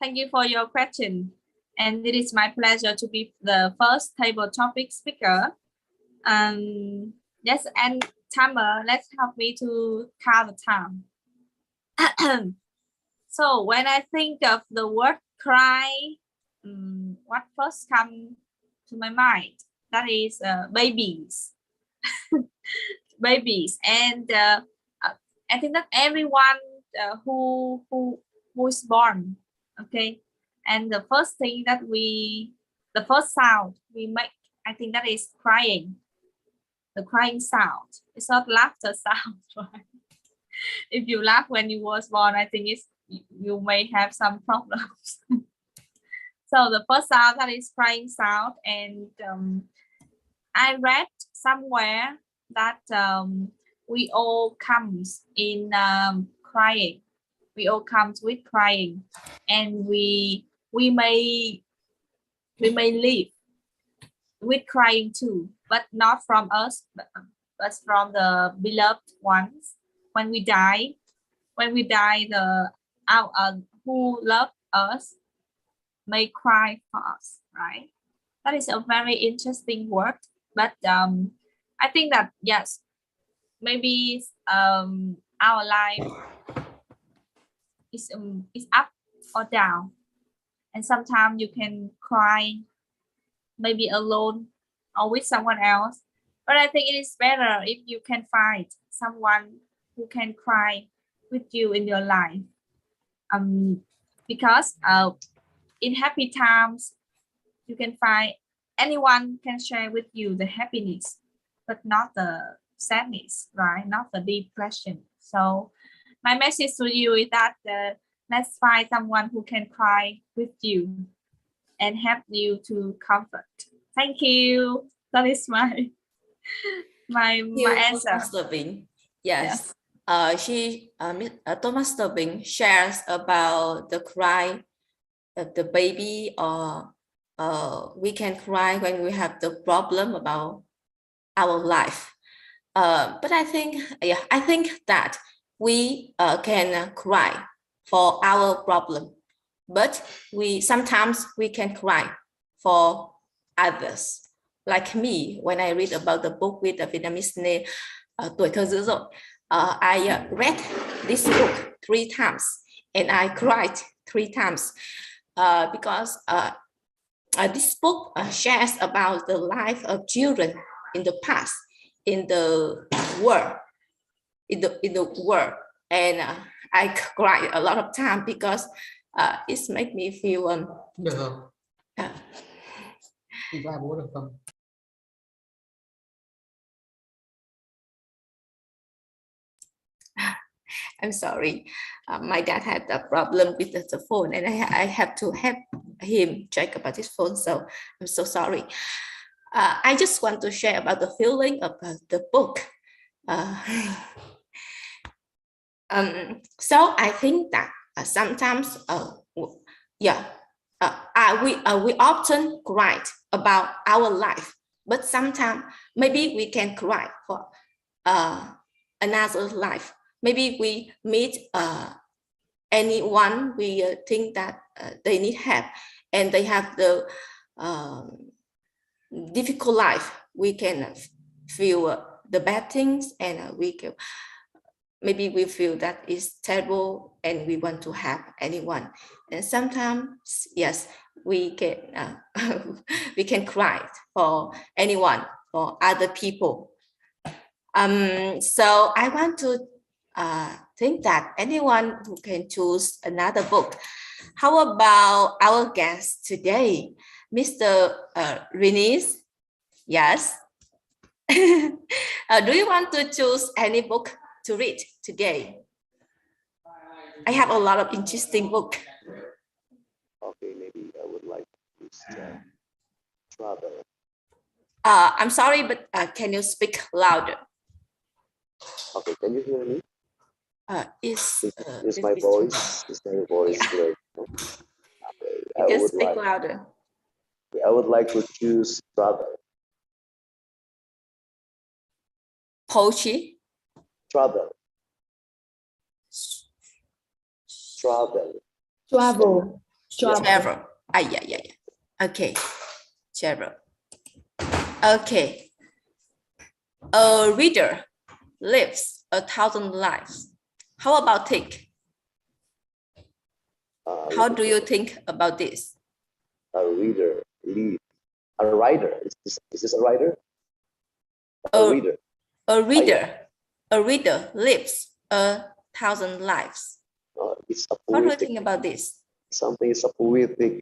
S2: Thank you for your question. And it is my pleasure to be the first table topic speaker. Yes, and timer, let's help me to count the time. So when I think of the word cry, what first comes to my mind? That is babies. Babies, and I think that everyone who is born, okay, and the first thing that the first sound we make, I think that is crying. The crying sound. It's not laughter sound, right? If you laugh when you was born, I think you may have some problems. So the first sound, that is crying sound, and I read somewhere that we all comes in crying. We all comes with crying, and we may live with crying too, but not from us, but from the beloved ones. When we die, the who love us may cry for us, right? That is a very interesting word, but I think that yes, maybe our life is up or down, and sometimes you can cry maybe alone or with someone else, but I think it is better if you can find someone who can cry with you in your life, because in happy times you can find anyone can share with you the happiness, but not the sadness, right? Not the depression. So my message to you is that let's find someone who can cry with you and help you to comfort. Thank you. That is my answer.
S11: Thomas Loving. Yes. Thomas Loving shares about the cry of the baby, or we can cry when we have the problem about our life. But I think that we can cry for our problem, but sometimes we can cry for others. Like me, when I read about the book with the Vietnamese name Tuổi thơ dữ dội, I read this book 3 times and I cried 3 times because this book shares about the life of children in the past, in the world, and I cried a lot of time because it made me feel
S12: Được không? Đi qua bố được không?
S11: I'm sorry, my dad had a problem with the phone and I have to help him check about his phone, so I'm so sorry. I just want to share about the feeling of the book. So I think that sometimes, we often cry about our life, but sometimes maybe we can cry for another life. Maybe we meet anyone we think that they need help and they have the difficult life. We can feel the bad things and maybe we feel that is terrible and we want to help anyone. And sometimes, yes, we can we can cry for anyone, for other people. So I want to think that anyone who can choose another book. How about our guest today, Mr. Renis? Yes. Do you want to choose any book to read today? I have a lot of interesting book.
S13: Okay, maybe I would like to travel.
S11: I'm sorry, but can you speak louder?
S13: Okay, can you hear me?
S11: Is
S13: my voice? Is my voice clear? Okay,
S11: just speak louder.
S13: I would like to choose travel.
S11: Poetry?
S13: Travel. Travel.
S9: Travel.
S11: Travel. Yeah. Okay. Travel. Okay. A reader lives 1,000 lives. How about think? How do you think about this?
S13: A reader leads. A writer. Is this a writer?
S11: A
S13: reader.
S11: A reader. A reader lives 1,000 lives.
S13: It's a
S11: poetic, what do you think about this?
S13: Something is a poetic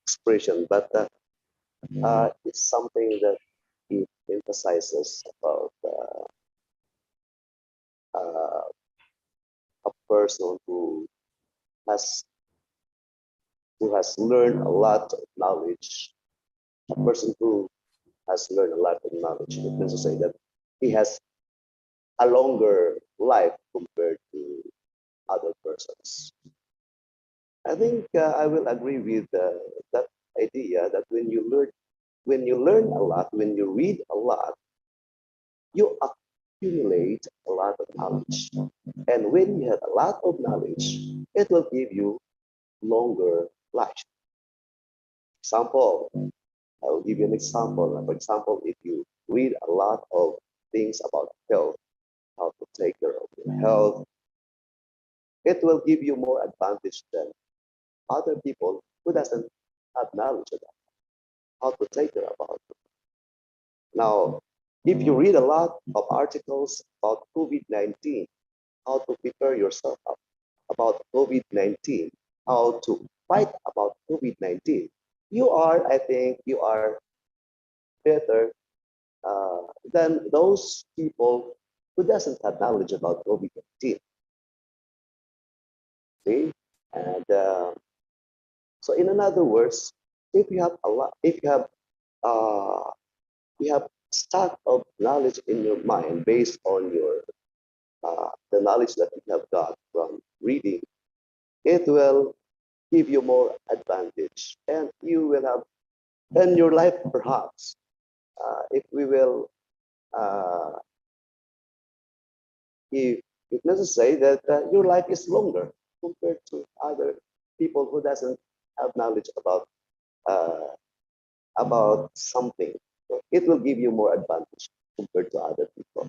S13: expression, but it's something that it emphasizes about a person who has learned a lot of knowledge. A person who has learned a lot of knowledge. It means to say that he has a longer life compared to other persons. I think I will agree with that idea that when you learn a lot, when you read a lot, you accumulate a lot of knowledge. And when you have a lot of knowledge, it will give you longer life. Example, I will give you an example. For example, if you read a lot of things about health, how to take care of your health, it will give you more advantage than other people who doesn't have knowledge about how to take care about it. Now, if you read a lot of articles about COVID-19, how to prepare yourself up about COVID-19, how to fight about COVID-19, I think you are better than those people who doesn't have knowledge about COVID-19. See? And so in other words, if you have a lot, if you have stock of knowledge in your mind based on your the knowledge that you have got from reading, it will give you more advantage, and you will have in your life perhaps if we will if let's say that your life is longer compared to other people who doesn't have knowledge about something. So it will give you more advantage compared to other people.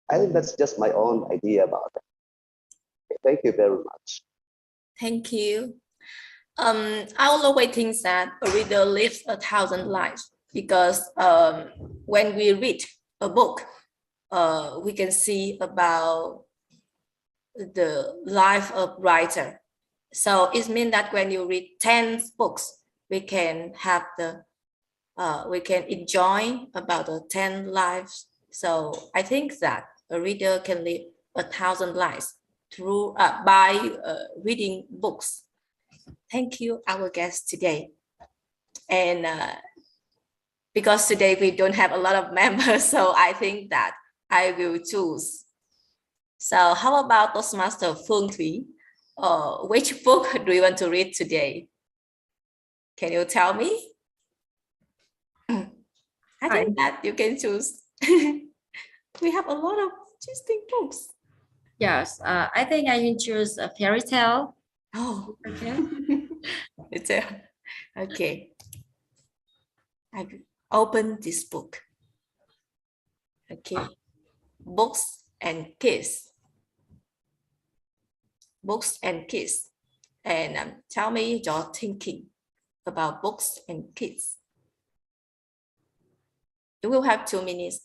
S13: I think that's just my own idea about it. Thank you very much.
S11: Thank you. I will always think that a reader lives 1,000 lives because when we read a book, we can see about the life of writer. So it means that when you read 10 books, we can have we can enjoy about the 10 lives. So I think that a reader can live 1,000 lives through by reading books. Thank you, our guest today. And because today we don't have a lot of members, so I think that I will choose. So how about Toastmaster Phương Thủy? Which book do you want to read today? Can you tell me? I think that you can choose. We have a lot of interesting books.
S7: Yes, I think I can choose a fairy tale.
S11: Oh,
S7: Okay.
S11: it's okay. I will open this book. Okay, books and kids. Books and kids. And tell me your thinking about books and kids. You will have 2 minutes.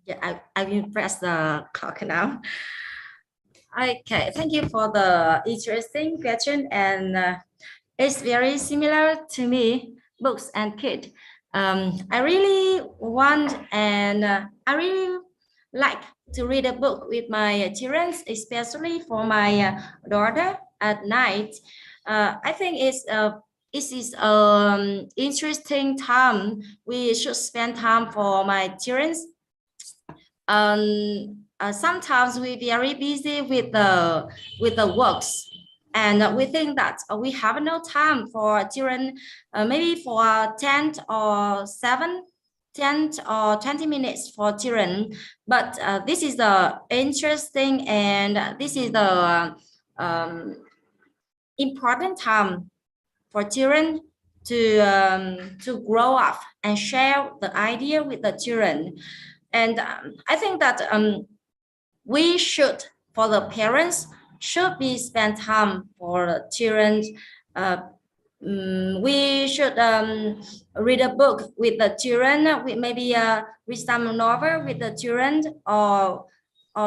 S7: Yeah, I will press the clock now. Okay, thank you for the interesting question, and it's very similar to me, books and kid. I really want and I really like to read a book with my children, especially for my daughter at night. I think it is interesting time. We should spend time for my children. Sometimes we very busy with the works, and we think that we have no time for children, maybe for 10 or 20 minutes for children. But this is the interesting, and this is the important time for children to grow up and share the idea with the children. And I think that we should, for the parents, should be spend time for the children. We should read a book with the children, with maybe read some novel with the children, or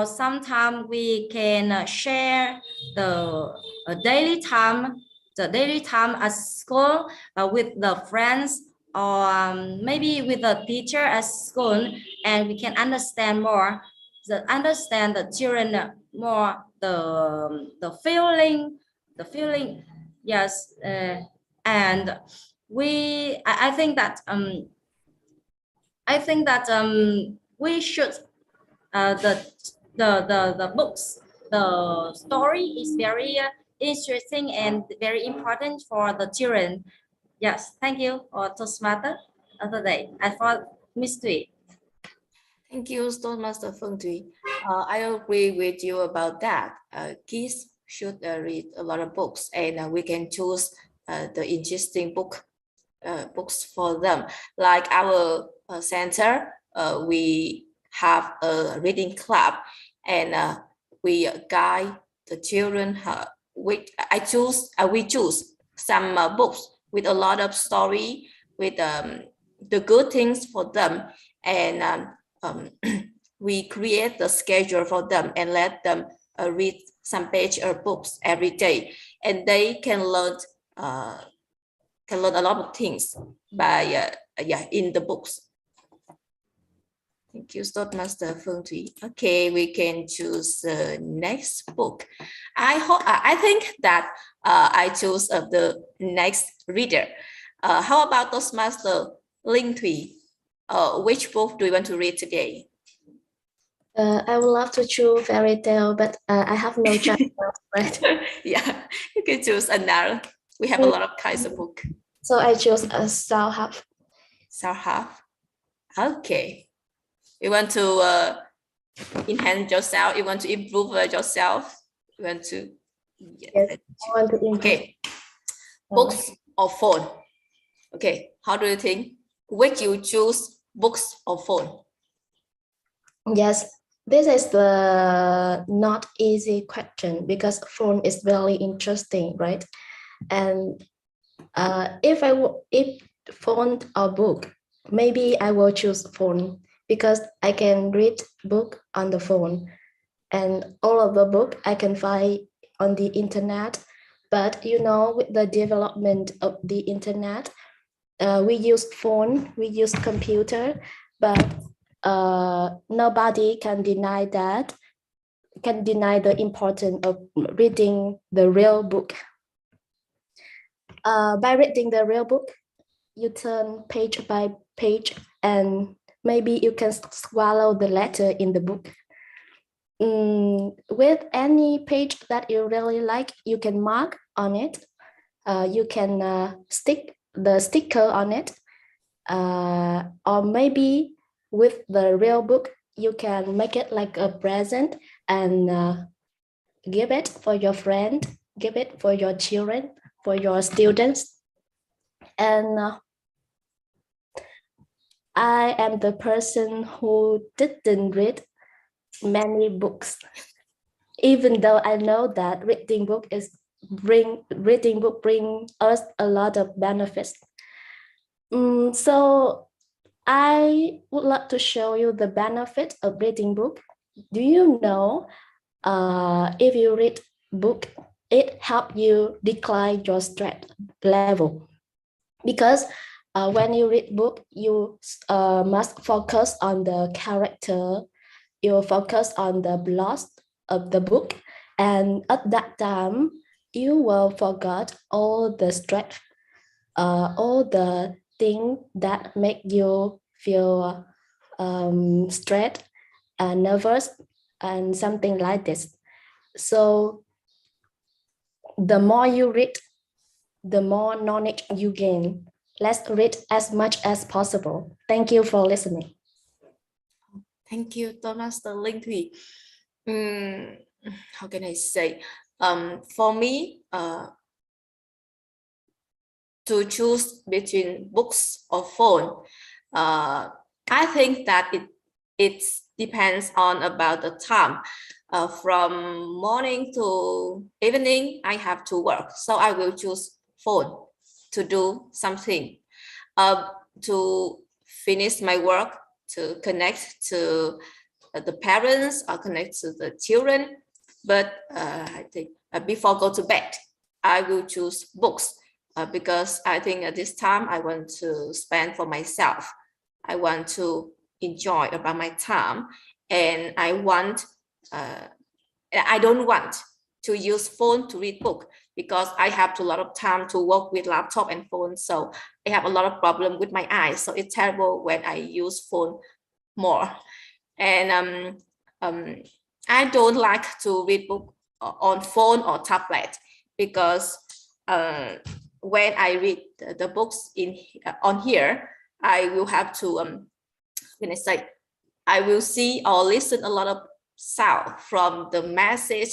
S7: sometimes we can share the daily time at school with the friends, or maybe with the teacher at school, and we can understand the children more, the feeling. Yes. And I think that we should the books, the story is very interesting and very important for the children. Yes, thank you for Toastmaster of the day. I thought Miss Thuy.
S11: Thank you, Toastmaster Phương Thủy. I agree with you about that. Kids should read a lot of books, and we can choose the interesting books for them. Like our center, we have a reading club, and we guide the children. We choose some books with a lot of story, with the good things for them, and we create the schedule for them and let them read some page or books every day, and they can learn a lot of things by in the books. Thank you, Toastmaster Phương Thủy. Okay, we can choose the next book. I think that I choose the next reader. How about Toastmaster Linh Thủy? Which book do you want to read today?
S12: I would love to choose fairy tale, but I have no chance.
S11: Yeah, you can choose another. We have a lot of kinds of book.
S12: So I choose a South.
S11: Okay. You want to enhance yourself? You want to improve yourself? You want to
S12: Yes, I want to
S11: Okay, books or phone? Okay, how do you think? Which you choose, books or phone?
S12: Yes, this is the not easy question because phone is very interesting, right? And if phone or book, maybe I will choose phone because I can read book on the phone, and all of the book I can find on the internet. But you know, with the development of the internet, we use phone, we use computer, but nobody can deny the importance of reading the real book. By reading the real book, you turn page by page, and maybe you can swallow the letter in the book. With any page that you really like, you can mark on it. You can stick the sticker on it. Or maybe with the real book, you can make it like a present and give it for your friend, give it for your children, for your students. And I am the person who didn't read many books, even though I know that reading book bring us a lot of benefits. So I would like to show you the benefit of reading book. Do you know if you read book, it help you decline your stress level? Because when you read book, you must focus on the character, you focus on the plot of the book, and at that time, you will forget all the stress, all the things that make you feel stressed and nervous and something like this. So the more you read, the more knowledge you gain. Let's read as much as possible. Thank you for listening.
S11: Thank you, Master Linh Thủy. How can I say? For me, to choose between books or phone, I think that it depends on about the time. From morning to evening, I have to work, so I will choose phone to do something, to finish my work, to connect to the parents or connect to the children. But I think before go to bed, I will choose books because I think at this time I want to spend for myself. I want to enjoy about my time, and I don't want to use phone to read book because I have a lot of time to work with laptop and phone. So I have a lot of problem with my eyes. So it's terrible when I use phone more. And I don't like to read book on phone or tablet because when I read the books on here, I will have to when I say I will see or listen a lot of sound from the message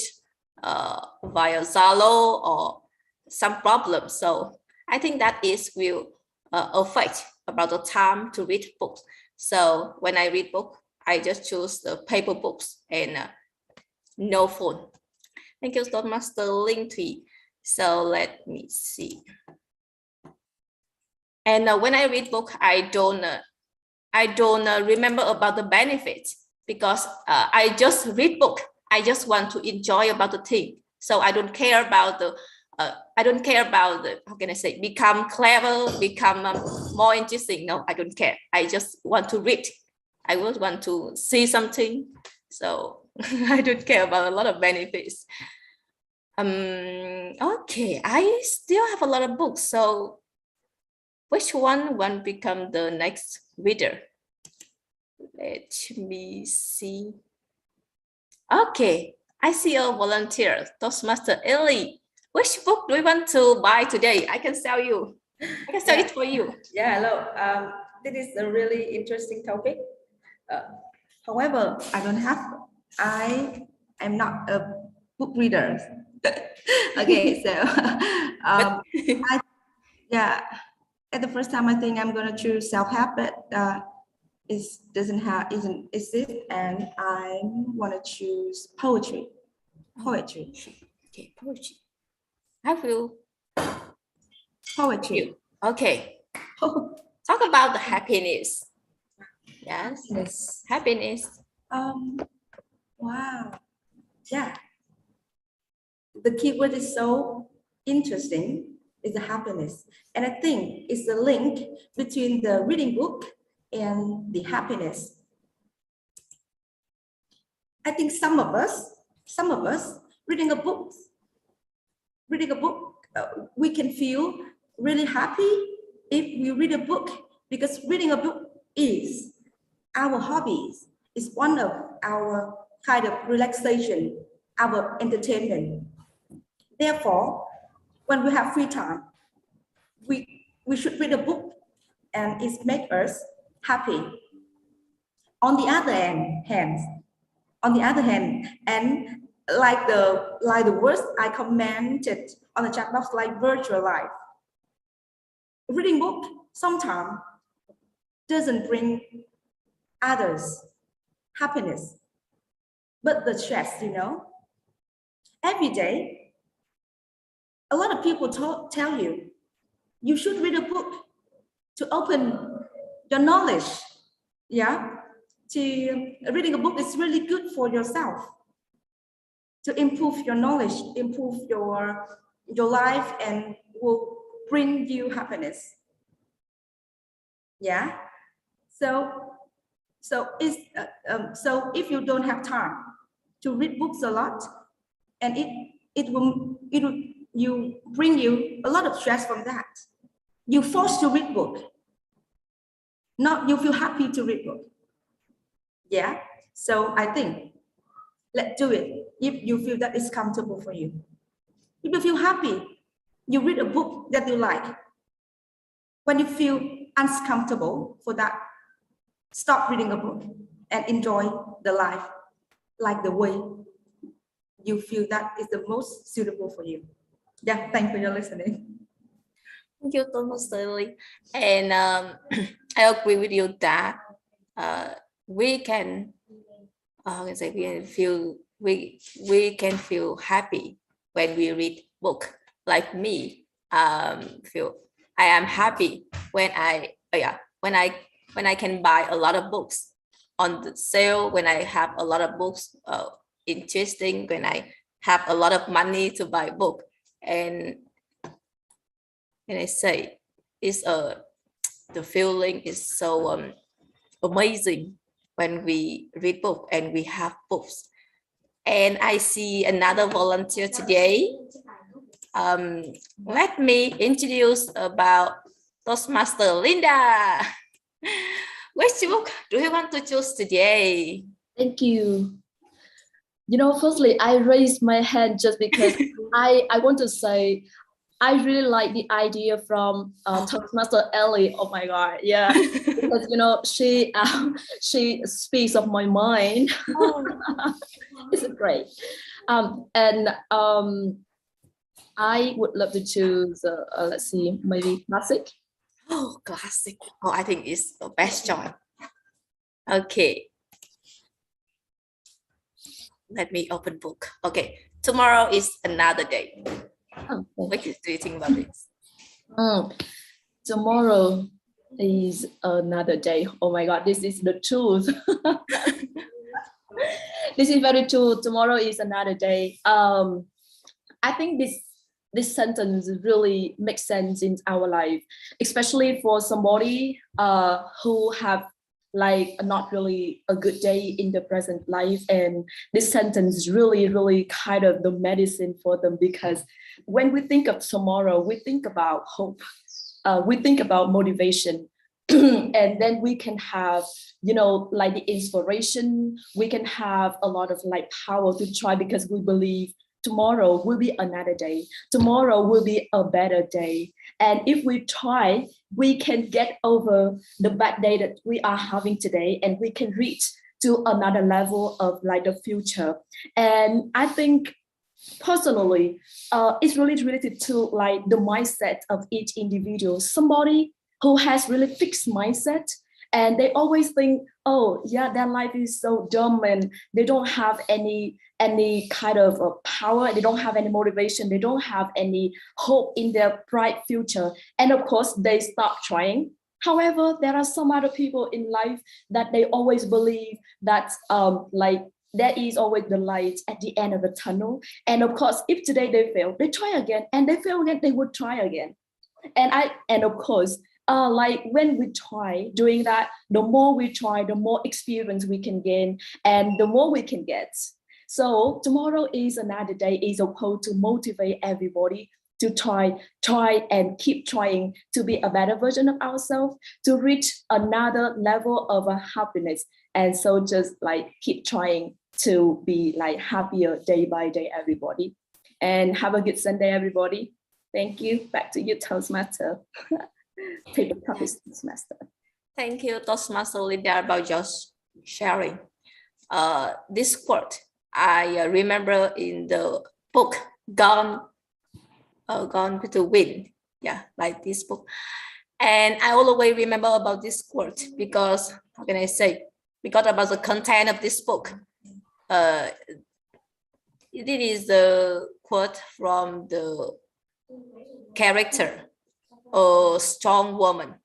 S11: via Zalo or some problem. So I think that will affect about the time to read books. So when I read book, I just choose the paper books and no phone. Thank you, Master Linh Thủy. So let me see. And when I read book, I don't remember about the benefits because I just read book. I just want to enjoy about the thing. So I don't care about the how can I say, become clever, become more interesting. No, I don't care. I just want to read. I would want to see something. So I don't care about a lot of benefits. Okay, I still have a lot of books. So which one will become the next reader? Let me see. Okay, I see a volunteer, Toastmaster Ellie. Which book do you want to buy today? I can sell you. I can sell it for you.
S10: Yeah, hello. This is a really interesting topic. However, I am not a book reader. Okay, so yeah, at the first time I think I'm gonna choose self-help, but it isn't exist, and I want to choose poetry. Poetry.
S11: Okay, poetry. I will.
S10: Poetry.
S11: Okay. Talk about the happiness. Yes.
S10: Yes.
S11: Happiness.
S10: Wow. Yeah. The keyword is so interesting. Is the happiness, and I think it's the link between the reading book and the happiness. I think some of us reading a book, we can feel really happy if we read a book, because reading a book is our hobbies. It's one of our kind of relaxation, our entertainment. Therefore, when we have free time, we should read a book, and it makes us happy. On the other hand, and like the words I commented on the chat box, like virtual life, reading book sometimes doesn't bring others happiness, but the stress, every day a lot of people tell you you should read a book to open your knowledge. Yeah, reading a book is really good for yourself, to improve your knowledge, improve your life, and will bring you happiness. Yeah. So if you don't have time to read books a lot, and it will you bring you a lot of stress from that. You forced to read book. Not you feel happy to read book. Yeah. So I think let's do it if you feel that it's comfortable for you. If you feel happy, you read a book that you like. When you feel uncomfortable for that, stop reading a book and enjoy the life like the way you feel that is the most suitable for you. Yeah, thank you for your listening.
S11: Thank you, Thomas Sterling. And I agree with you that we can we can feel happy when we read book. Like me, I am happy when I can buy a lot of books on the sale, when I have a lot of books interesting, when I have a lot of money to buy book. And I say it's the feeling is so amazing when we read book and we have books. And I see another volunteer today. Let me introduce about Toastmaster Linda. Which book do you want to choose today?
S9: Thank you. Firstly, I raised my hand just because I want to say I really like the idea from Toastmaster Ellie. Oh my God, yeah, because she speaks of my mind. It's great, and I would love to choose. Let's see, maybe classic.
S11: Oh, classic. Oh, I think it's the best choice. Okay. Let me open book. Okay, tomorrow is another day. What do you think about this?
S9: Tomorrow is another day. Oh my God, this is the truth. This is very true. Tomorrow is another day. I think this sentence really makes sense in our life, especially for somebody who have like not really a good day in the present life. And this sentence is really kind of the medicine for them, because when we think of tomorrow, we think about hope, we think about motivation. And then we can have, like the inspiration, we can have a lot of like power to try, because we believe tomorrow will be another day. Tomorrow will be a better day. And if we try, we can get over the bad day that we are having today, and we can reach to another level of like the future. And I think personally, it's really related to like the mindset of each individual. Somebody who has really fixed mindset, and they always think, oh yeah, their life is so dumb, and they don't have any kind of power, they don't have any motivation, they don't have any hope in their bright future, and of course they stop trying. However, there are some other people in life that they always believe that like there is always the light at the end of the tunnel, and of course if today they fail, they try again, and they fail again, they would try again. And of course, like when we try doing that, the more we try, the more experience we can gain, and the more we can get. So tomorrow is another day, is supposed to motivate everybody to try and keep trying to be a better version of ourselves, to reach another level of happiness. And so just like keep trying to be like happier day by day, everybody. And have a good Sunday, everybody. Thank you. Back to you, Toastmaster. Paper topics Toastmaster.
S11: Thank you, Toastmaster Linda, about just sharing. This quote I remember in the book Gone with the Wind. Yeah, like this book. And I always remember about this quote because, how can I say, because about the content of this book. It is the quote from the character, a strong woman.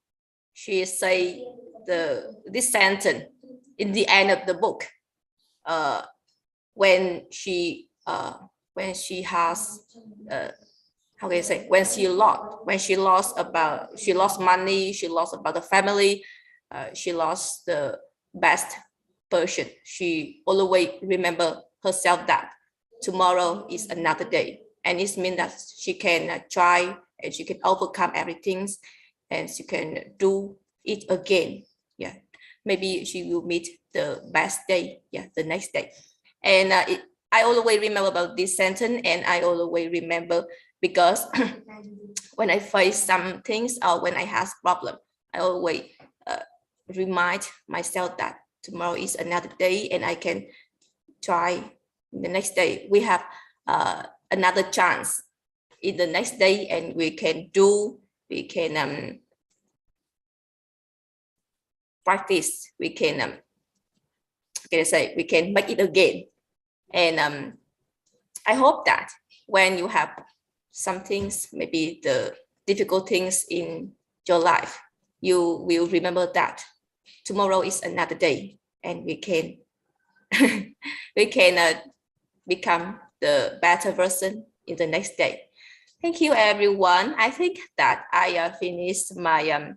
S11: She say this sentence in the end of the book. When she has how can I say, when she lost money, she lost about the family, she lost the best person, she always remember herself that tomorrow is another day, and it means that she can try and she can overcome everything, and she can do it again. Yeah, maybe she will meet the best day, yeah, the next day. And I always remember about this sentence, and I always remember because when I face some things or when I have problem, I always remind myself that tomorrow is another day, and I can try the next day. We have another chance in the next day, and we can practice, we can we can make it again. And I hope that when you have some things, maybe the difficult things in your life, you will remember that tomorrow is another day, and we can become the better version in the next day. Thank you, everyone. I think that I finished my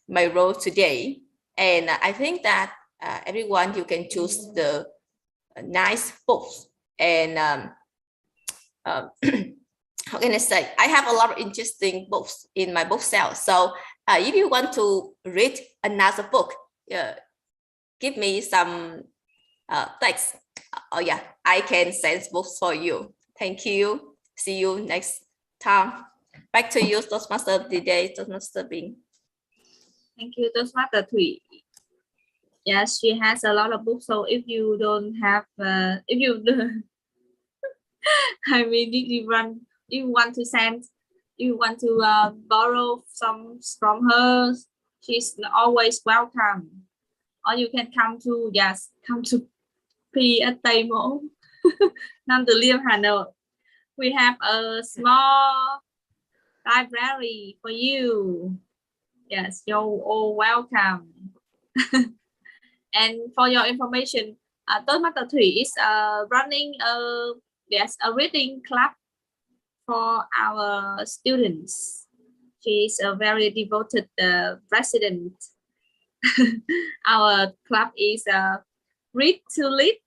S11: my role today, and I think that everyone, you can choose the nice books, and how can I say, I have a lot of interesting books in my bookshelf. So if you want to read another book, give me some text. Oh yeah, I can send books for you. Thank you. See you next time. Back to you, Toastmaster of the day, Toastmaster Bing.
S2: Thank you, Toastmaster Thủy. Yes, she has a lot of books. So if you don't have, if you, I mean, you want to send, you want to borrow some from her, she's always welcome. Or you can come to, yes, come to P at Tây Mỗ, Nam Từ Liêm, Hà Nội. We have a small library for you. Yes, you're all welcome. And for your information, Toastmaster Thủy is running a reading club for our students. She is a very devoted president. Our club is Read to Lead.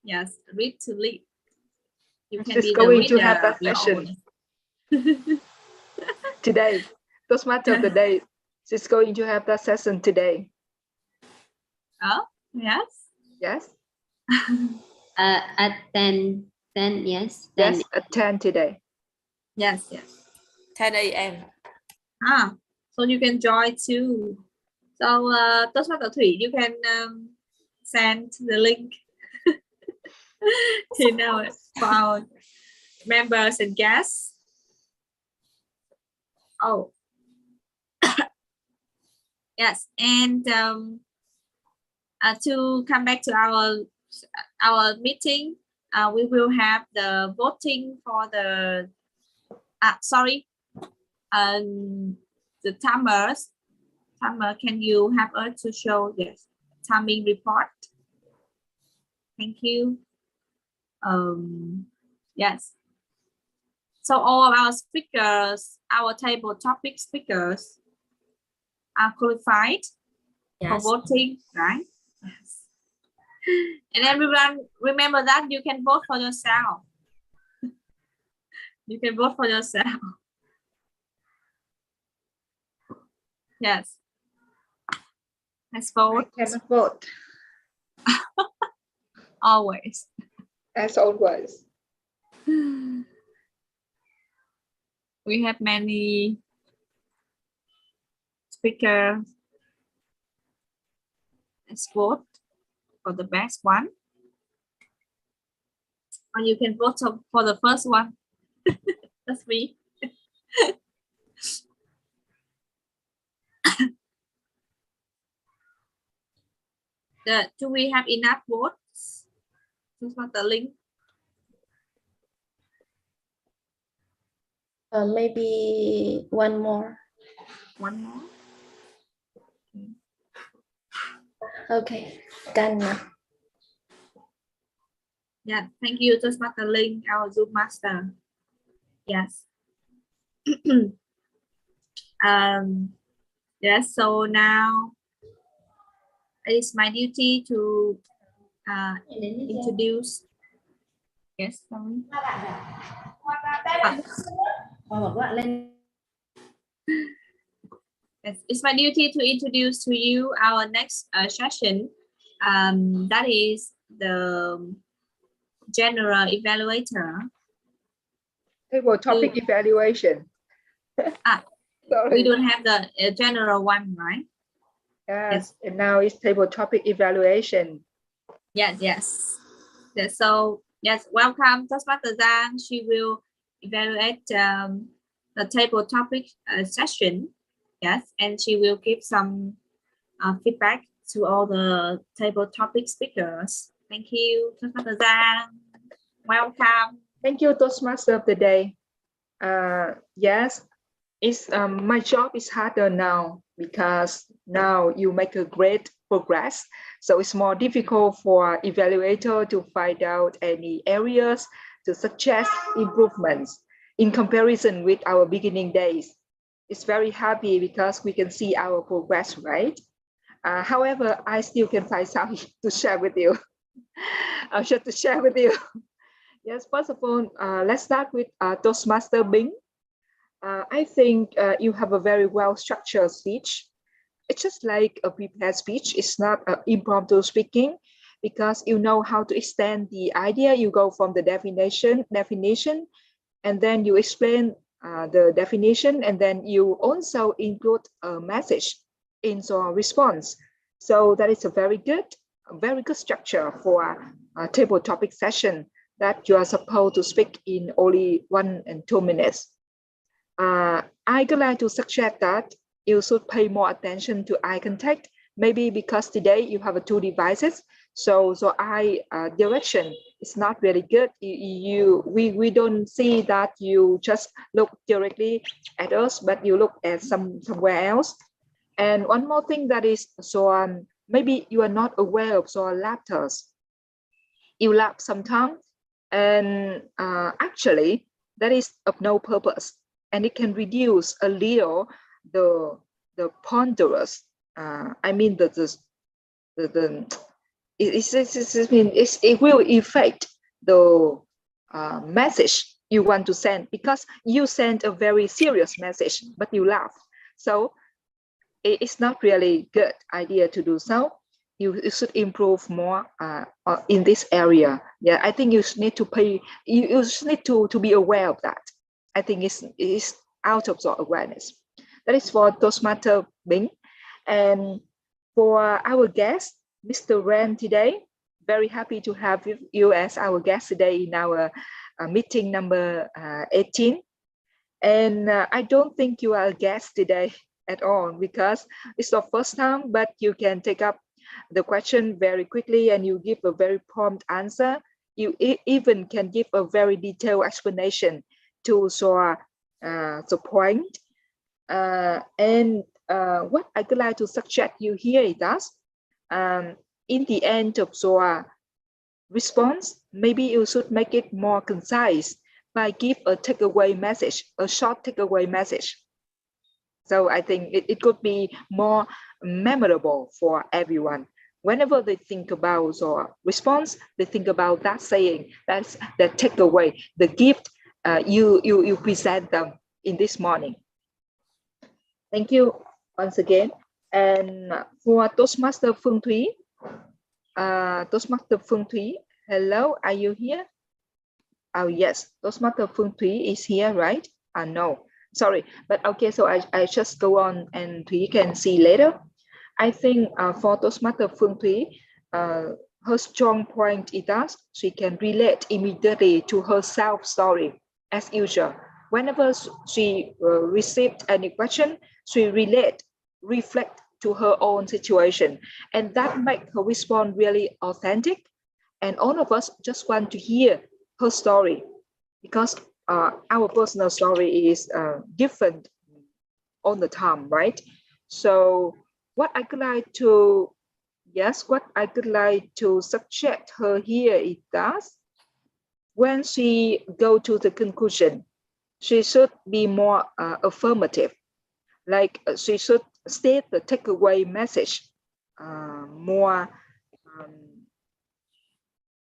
S2: Yes, Read to Lead. You can be
S5: going
S2: the
S5: to have that
S2: reader
S5: session today. Toastmaster of the day. She's going to have that session today.
S2: Oh, yes.
S5: Yes.
S3: At 10, yes. 10.
S5: Yes, at 10 today.
S2: Yes, yes.
S11: 10 a.m.
S2: So you can join too. So Toastmaster Thủy, you can send the link. You know, for our members and guests. Oh, yes, and to come back to our meeting, we will have the voting for the the timers. Timer, can you have us to show this timing report? Thank you. Yes. So all of our speakers, our table topic speakers are qualified for voting, right? Yes. And everyone remember that you can vote for yourself. You can vote for yourself. Yes. Let's vote.
S5: I cannot vote.
S2: Always.
S5: As always.
S2: We have many speakers. Let's vote for the best one. Or you can vote for the first one. That's me. Do we have enough votes? Just want the link.
S12: Maybe one more.
S2: One more.
S12: Okay, done now.
S2: Yeah, thank you. Just want the link, our Zoom master. Yes. Yes, so now it's my duty to introduce. Yes, sorry. It's my duty to introduce to you our next session. That is the general evaluator.
S5: Table topic evaluation.
S2: We don't have the general one, right?
S5: Yes, and now it's table topic evaluation.
S2: Yes. So yes, welcome Toastmaster Zhang. She will evaluate the table topic session. Yes, and she will give some feedback to all the table topic speakers. Thank you, Toastmaster Zhang. Welcome.
S5: Thank you, Toastmaster of the day. Yes, it's my job is harder now because now you make a great progress. So it's more difficult for evaluator to find out any areas to suggest improvements in comparison with our beginning days. It's very happy because we can see our progress, right? However, I still can find something to share with you. I'll share to share with you. Yes, first of all, let's start with Toastmaster Bing. I think you have a very well-structured speech. It's just like a prepared speech. It's not impromptu speaking because you know how to extend the idea. You go from the definition, and then you explain the definition, and then you also include a message in your response. So that is a very good structure for a table topic session that you are supposed to speak in only 1 and 2 minutes. I would like to suggest that you should pay more attention to eye contact. Maybe because today you have 2 devices, so eye direction is not really good. We don't see that you just look directly at us, but you look at somewhere else. And one more thing that is maybe you are not aware of laughter. You laugh sometimes, and actually that is of no purpose, and it can reduce a little the ponderous. I mean it will affect the message you want to send, because you send a very serious message but you laugh. So it's not really good idea to do so. You should improve more in this area. Yeah, I think you need to pay. You need to be aware of that. I think it's out of your awareness. That is for Toastmaster Bing. And for our guest, Mr. Ren today, very happy to have you as our guest today in our meeting number 18. And I don't think you are a guest today at all, because it's the first time, but you can take up the question very quickly and you give a very prompt answer. You even can give a very detailed explanation to show the point. And what I would like to suggest you here is that in the end of your response, maybe you should make it more concise by give a takeaway message, a short takeaway message. So I think it could be more memorable for everyone. Whenever they think about your response, they think about that saying, that's the takeaway, the gift you present them in this morning. Thank you once again. And for Toastmaster Phương Thúy, Toastmaster Phương Thúy, hello, are you here? Oh yes, Toastmaster Phương Thúy is here, right? No, sorry, but okay, so I just go on and Thúy can see later. I think for Toastmaster Phương Thúy, her strong point is that she can relate immediately to her self story as usual. Whenever she received any question, she reflect to her own situation, and that makes her respond really authentic. And all of us just want to hear her story, because our personal story is different all the time, right? So what I could like to, what I could like to suggest her here is that when she go to the conclusion, she should be more affirmative. Like she should state the takeaway message more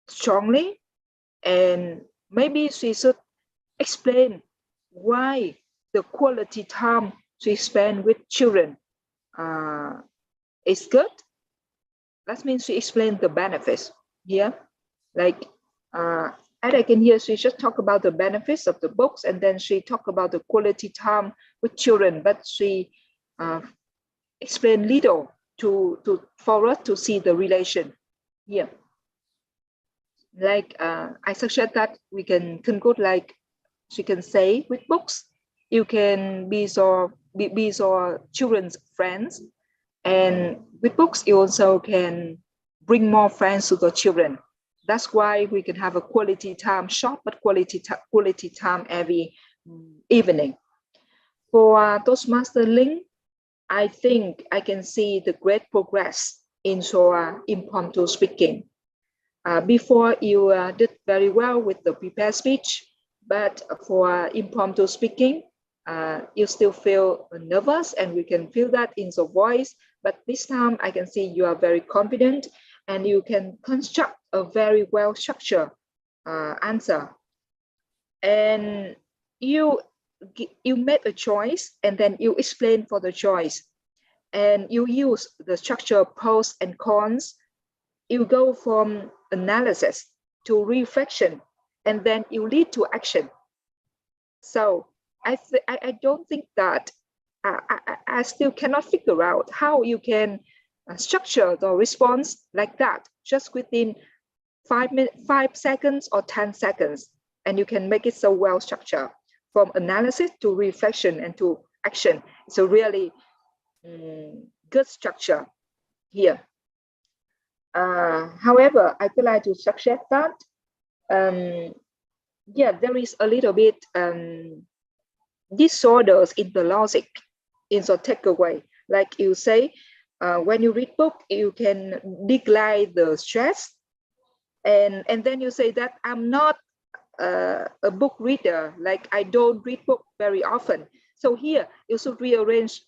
S5: strongly, and maybe she should explain why the quality time she spend with children is good. That means she explained the benefits here. Like as I can hear, she just talk about the benefits of the books, and then she talk about the quality time with children, but she explained little for us to see the relation here. Like I suggest that we can conclude like she can say, with books you can be your children's friends, and with books you also can bring more friends to the children. That's why we can have a quality time, short but quality time every evening. For Toastmaster Link, I think I can see the great progress in your impromptu speaking. Before you did very well with the prepared speech, but for impromptu speaking, you still feel nervous, and we can feel that in your voice. But this time I can see you are very confident, and you can construct a very well structured answer. And you made a choice, and then you explain for the choice, and you use the structure pros and cons. You go from analysis to reflection, and then you lead to action. So I don't think that I still cannot figure out how you can structure the response like that just within 5 seconds or 10 seconds, and you can make it so well structured from analysis to reflection and to action. It's a really good structure here. However, I would like to suggest that there is a little bit disorders in the logic in the takeaway. Like you say, when you read book, you can decline the stress, and then you say that I'm not a book reader, like I don't read book very often. So here you should rearrange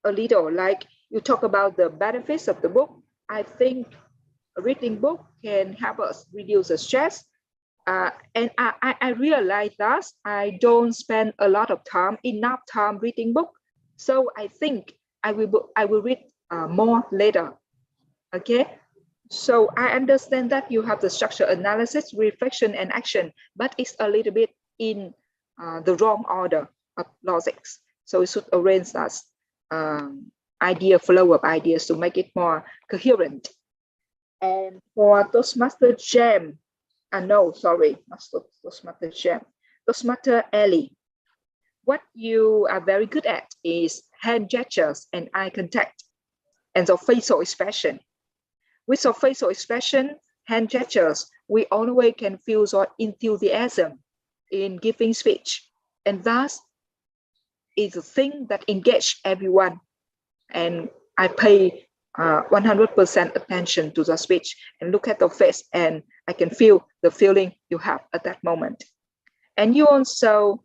S5: a little, like you talk about the benefits of the book. I think reading book can help us reduce the stress. And I realize that I don't spend a lot of time, enough time reading book. So I think I will read more later. Okay. So I understand that you have the structure, analysis, reflection, and action, but it's a little bit in the wrong order of logics. So we should arrange that idea, flow of ideas to make it more coherent. And for Toastmaster Jam, no, sorry, not Toastmaster Jam, Toastmaster Ellie, what you are very good at is hand gestures and eye contact and the facial expression. With your facial expression, hand gestures, we always can feel your enthusiasm in giving speech. And thus, is a thing that engage everyone. And I pay 100% attention to the speech and look at the face, and I can feel the feeling you have at that moment. And you also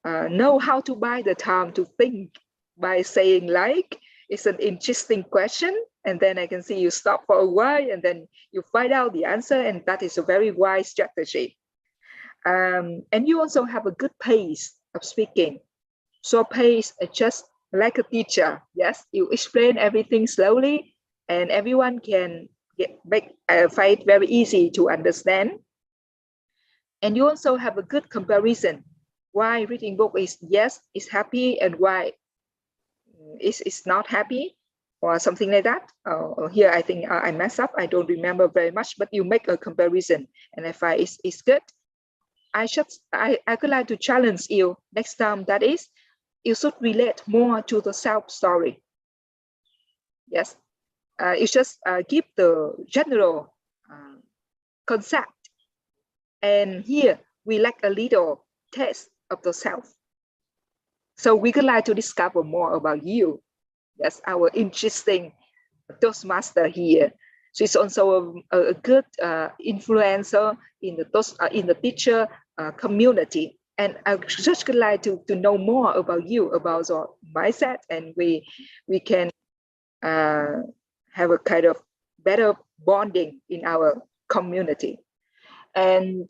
S5: know how to buy the time to think by saying like, it's an interesting question, and then I can see you stop for a while and then you find out the answer, and that is a very wise strategy. And you also have a good pace of speaking. So pace is just like a teacher. Yes, you explain everything slowly and everyone can find it very easy to understand. And you also have a good comparison. Why reading book is yes, is happy, and why is not happy, or something like that. Here I think I mess up. I don't remember very much, but you make a comparison, and if it's good. I could like to challenge you next time. That is, you should relate more to the self story. Yes, you just give the general concept, and here we like a little taste of the self. So we could like to discover more about you. Yes, our interesting Toastmaster here. She's also a good influencer in the teacher community. And I just would like to know more about you, about your mindset, and we can have a kind of better bonding in our community. And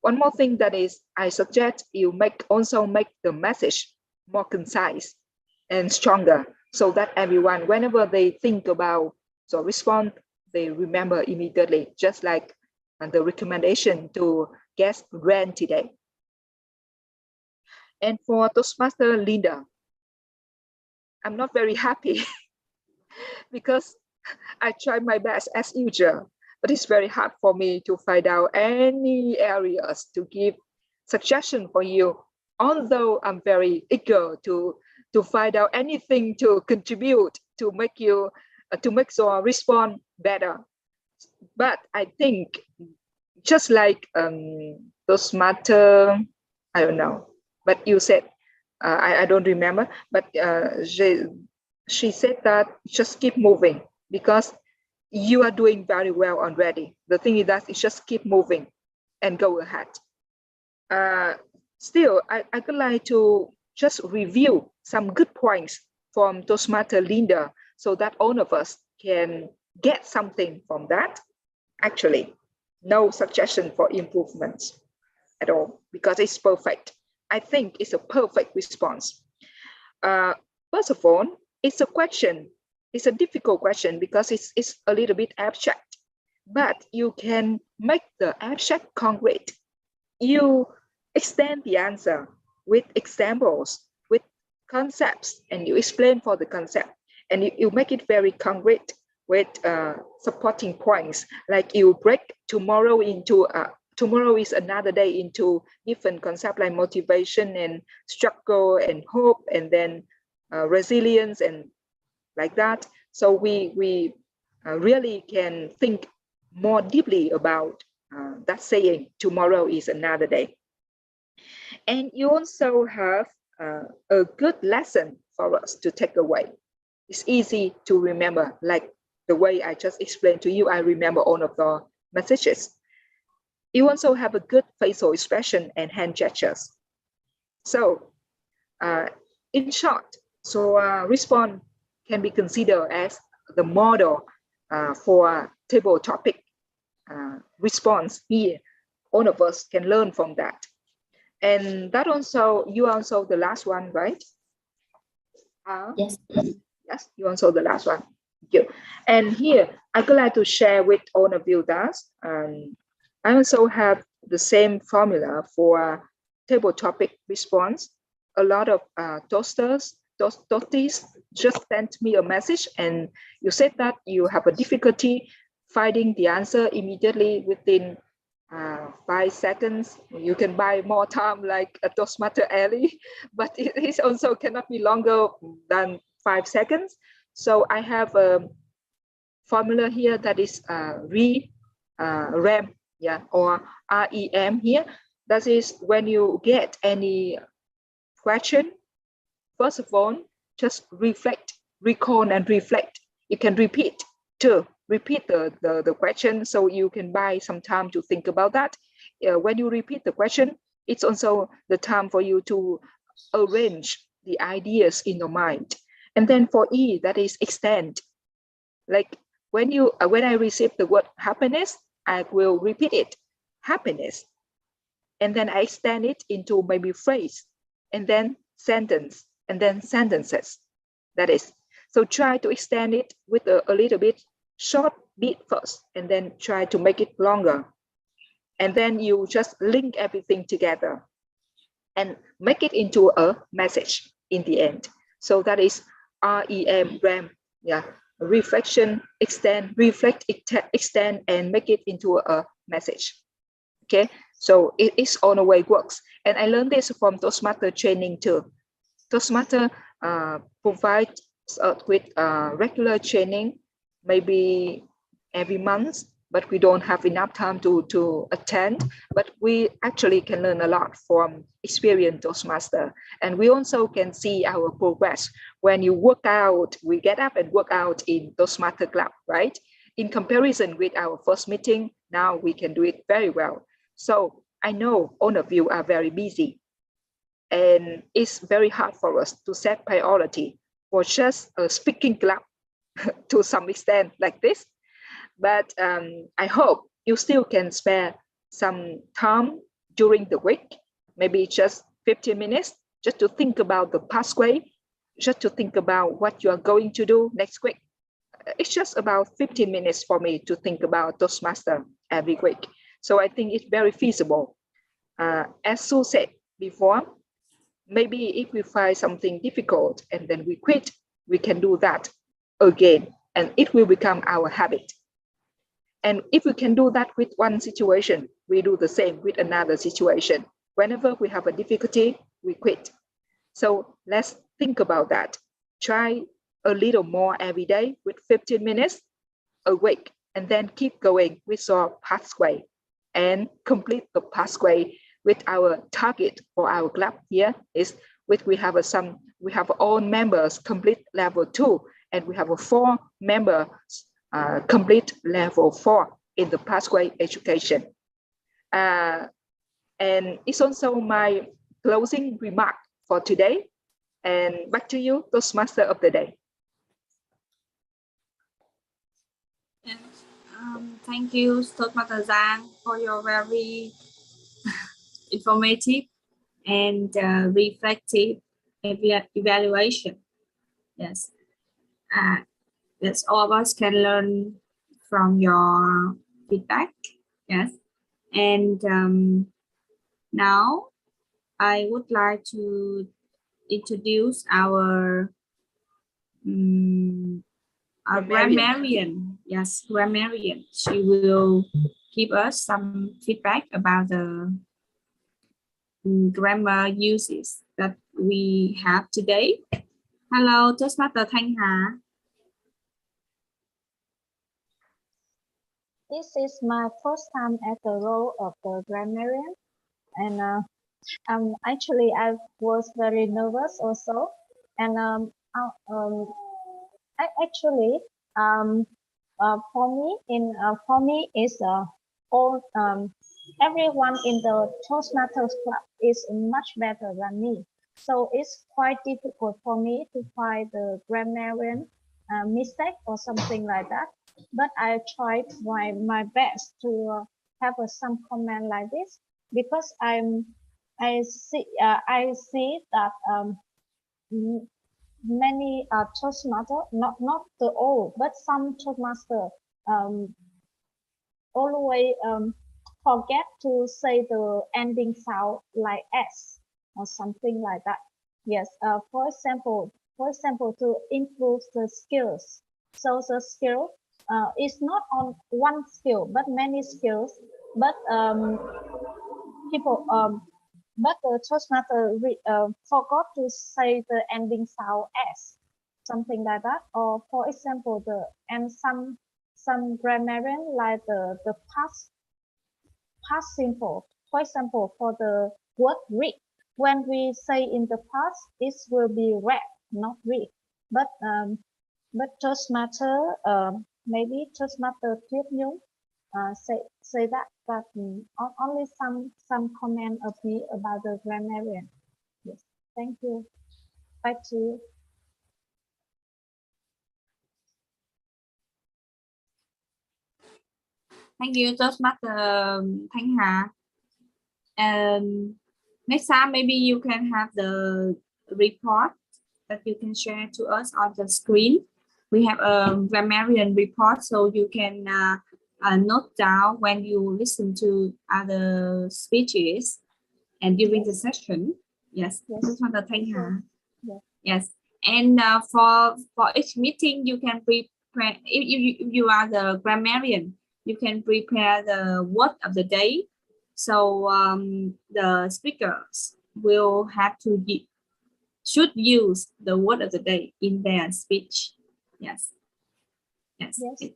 S5: one more thing that is, I suggest you also make the message more concise and stronger, so that everyone, whenever they think about the response, they remember immediately, just like the recommendation to guest Ren today. And for Toastmaster Linda, I'm not very happy because I try my best as usual, but it's very hard for me to find out any areas to give suggestion for you, although I'm very eager to find out anything to contribute to make you to make your response better. But I think just like Toastmaster, I don't know, but you said I don't remember, but she said that just keep moving, because you are doing very well already. The thing is that it's just keep moving and go ahead. Still, I could like to just review some good points from Toastmaster Linda, so that all of us can get something from that. Actually, no suggestion for improvements at all, because it's perfect. I think it's a perfect response. First of all, it's a question. It's a difficult question because it's a little bit abstract, but you can make the abstract concrete. You extend the answer with examples, with concepts, and you explain for the concept, and you make it very concrete with supporting points. Like you break tomorrow into tomorrow is another day into different concepts like motivation and struggle and hope, and then resilience and like that. So we really can think more deeply about that saying, tomorrow is another day. And you also have a good lesson for us to take away. It's easy to remember, like the way I just explained to you. I remember all of the messages. You also have a good facial expression and hand gestures. So in short, so response can be considered as the model for table topic response here. All of us can learn from that. And that also, you also the last one, right?
S12: Yes.
S5: Yes, you also the last one. Thank you. And here, I would like to share with all of you that I also have the same formula for table topic response. A lot of toasties just sent me a message, and you said that you have a difficulty finding the answer immediately within 5 seconds. You can buy more time like a Toastmaster alley, but it is also cannot be longer than 5 seconds. So I have a formula here that is REM, yeah, or REM here. That is when you get any question, first of all, just reflect, recall and reflect. You can repeat the question, so you can buy some time to think about that. When you repeat the question, it's also the time for you to arrange the ideas in your mind. And then for E, that is extend. Like when I receive the word happiness, I will repeat it, happiness. And then I extend it into maybe phrase, and then sentence, and then sentences. That is, so try to extend it with a little bit short bit first, and then try to make it longer. And then you just link everything together and make it into a message in the end. So that is REM, REM, yeah. Reflection, extend, reflect, extend, and make it into a message. Okay, so it is on the way it works. And I learned this from Toastmaster training too. Toastmaster provides with regular training, maybe every month, but we don't have enough time to attend. But we actually can learn a lot from experienced Toastmaster. And we also can see our progress. When you work out, we get up and work out in Toastmaster Club, right? In comparison with our first meeting, now we can do it very well. So I know all of you are very busy, and it's very hard for us to set priority for just a speaking club to some extent like this. But I hope you still can spare some time during the week, maybe just 15 minutes, just to think about the pathway, just to think about what you are going to do next week. It's just about 15 minutes for me to think about Toastmaster every week. So I think it's very feasible. As Sue said before, maybe if we find something difficult and then we quit, we can do that again, and it will become our habit. And if we can do that with one situation, we do the same with another situation. Whenever we have a difficulty, we quit. So let's think about that. Try a little more every day with 15 minutes a week, and then keep going with your pathway and complete the pathway with our target for our club here is with we have all members complete level 2, and we have 4 members complete level 4 in the pathway education. And it's also my closing remark for today. And back to you, Toastmaster of the day.
S2: Yes. Thank you, Toastmaster Giang, for your very informative and reflective evaluation. Yes. Yes, all of us can learn from your feedback. Yes. And now I would like to introduce our grammarian. Yes, grammarian. She will give us some feedback about the grammar uses that we have today. Hello, Toastmaster Thanh Hà.
S6: This is my first time at the role of the grammarian, and actually I was very nervous also, and I actually for me is all everyone in the Toastmasters club is much better than me, so it's quite difficult for me to find the grammarian mistake or something like that. But I tried my best to have some comment like this, because I see that many Toastmaster, not the all, but some Toastmaster always forget to say the ending sound like S or something like that. Yes, for example, to improve the skills. So the skill
S14: it's not on one skill, but many skills. But people, but the Toastmaster forgot to say the ending sound s, something like that. Or for example, and some grammarian like the past simple. For example, for the word read, when we say in the past, it will be read, not read. But Toastmaster, maybe Toastmaster Tuyết Nhung say that, but only some comment appear about the grammarian. Yes, thank you. Back to you.
S2: Thank you, Toastmaster Thanh Hà. Next time, maybe you can have the report that you can share to us on the screen. We have a grammarian report, so you can note down when you listen to other speeches and during the session. Yes, Toastmaster Thanh Hà. Yes, and for each meeting, you can prepare. If you are the grammarian, you can prepare the word of the day. So the speakers will have to should use the word of the day in their speech. Yes.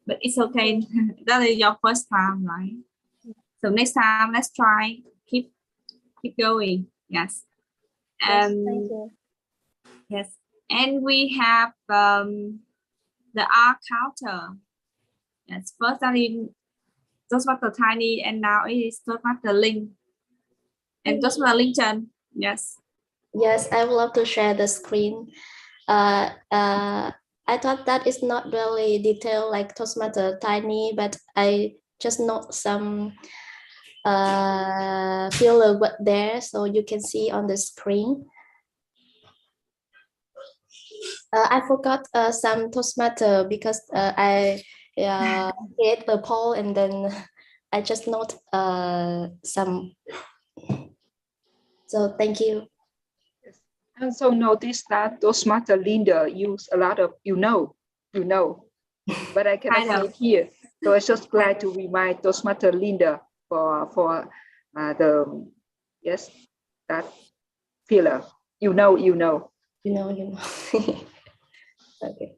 S2: But it's okay. That is your first time, right? So next time, let's try. Keep going. Yes.
S14: Thank you.
S2: Yes. And we have the R counter. Yes. First, that is Toastmaster Tiny, and now it is Toastmaster Linh. And Toastmaster Linton. Yes.
S12: Yes, I would love to share the screen. I thought that is not really detailed like Toastmaster Tiny, but I just note some filler word there, so you can see on the screen. I forgot some Toastmaster because I create the poll and then I just note some. So thank you.
S5: I also noticed that Toastmaster Linda use a lot of you know, but I cannot say it here. So I'm just glad to remind Toastmaster Linda for that filler. You know.
S12: Okay.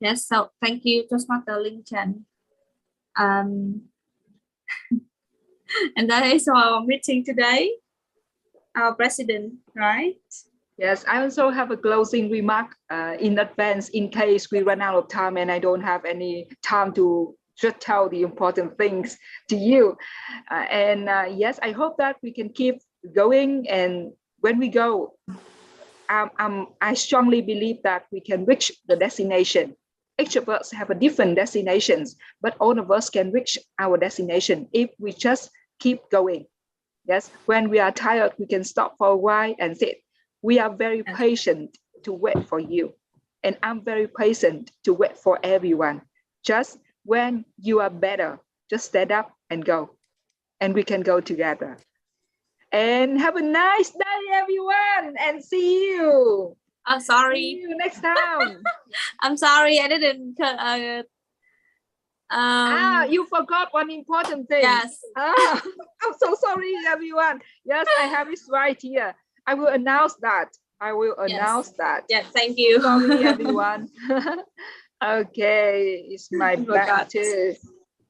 S2: Yes, so thank you, Toastmaster Linton. And that is our meeting today. Our president, right?
S5: Yes, I also have a closing remark in advance in case we run out of time and I don't have any time to just tell the important things to you. Yes, I hope that we can keep going, and when we go, I strongly believe that we can reach the destination. Each of us have a different destinations, but all of us can reach our destination if we just keep going. Yes, when we are tired, we can stop for a while and sit. We are very patient to wait for you. And I'm very patient to wait for everyone. Just when you are better, just stand up and go. And we can go together. And have a nice day, everyone. And see you.
S2: I'm sorry.
S5: See you next time.
S2: I'm sorry, I didn't.
S5: You forgot one important thing.
S2: Yes.
S5: I'm so sorry, everyone. Yes, I have it right here. I will announce that.
S2: Yes, thank you.
S5: Sorry, everyone. Okay, it's my back too.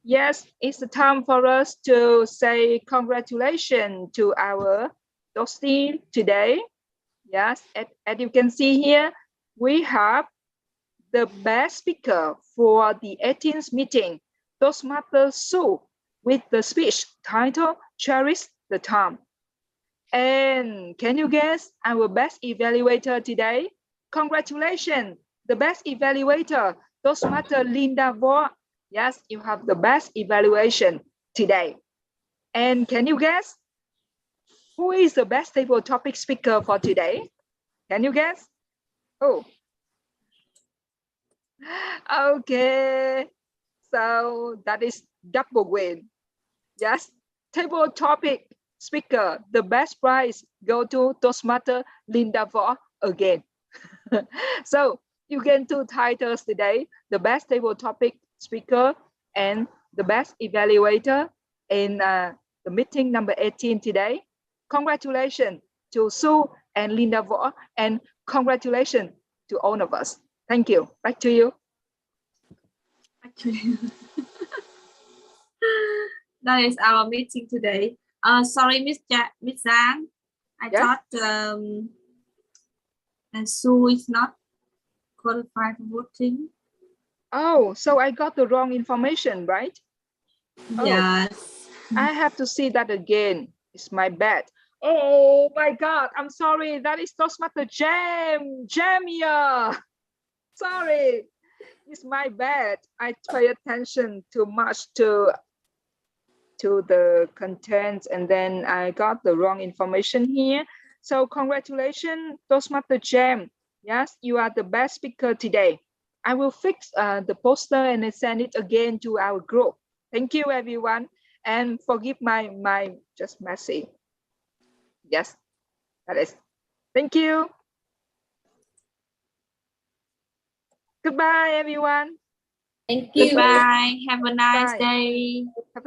S5: Yes, it's the time for us to say congratulations to our Toasty today. Yes, as you can see here, we have the best speaker for the 18th meeting, Toastmaster Su, with the speech titled Cherish the Time. And can you guess our best evaluator today? Congratulations, the best evaluator, Toastmaster Linda Vo. Yes, you have the best evaluation today. And can you guess who is the best table topic speaker for today? Can you guess? Oh, okay. So that is double win. Yes, table topic speaker, the best prize go to Toastmaster Linda Vo again. So you gain 2 titles today, the best table topic speaker and the best evaluator in the meeting number 18 today. Congratulations to Sue and Linda Võ, and congratulations to all of us. Thank you. Back to you.
S2: Actually, that is our meeting today. Sorry, Miss Zhang. I
S5: Yes?
S2: thought and Sue is not qualified for voting.
S5: Oh, so I got the wrong information, right?
S2: Yes.
S5: I have to see that again. It's my bad. Oh my God, I'm sorry. That is Toastmaster Jamia. Sorry, it's my bad. I pay attention too much to the content, and then I got the wrong information here. So congratulations, Toastmaster Jam. Yes, you are the best speaker today. I will fix the poster and then send it again to our group. Thank you, everyone, and forgive my just messy. Yes, that is. Thank you. Goodbye, everyone.
S7: Thank you.
S2: Goodbye. Have a nice
S5: Bye.
S2: day.
S5: Have a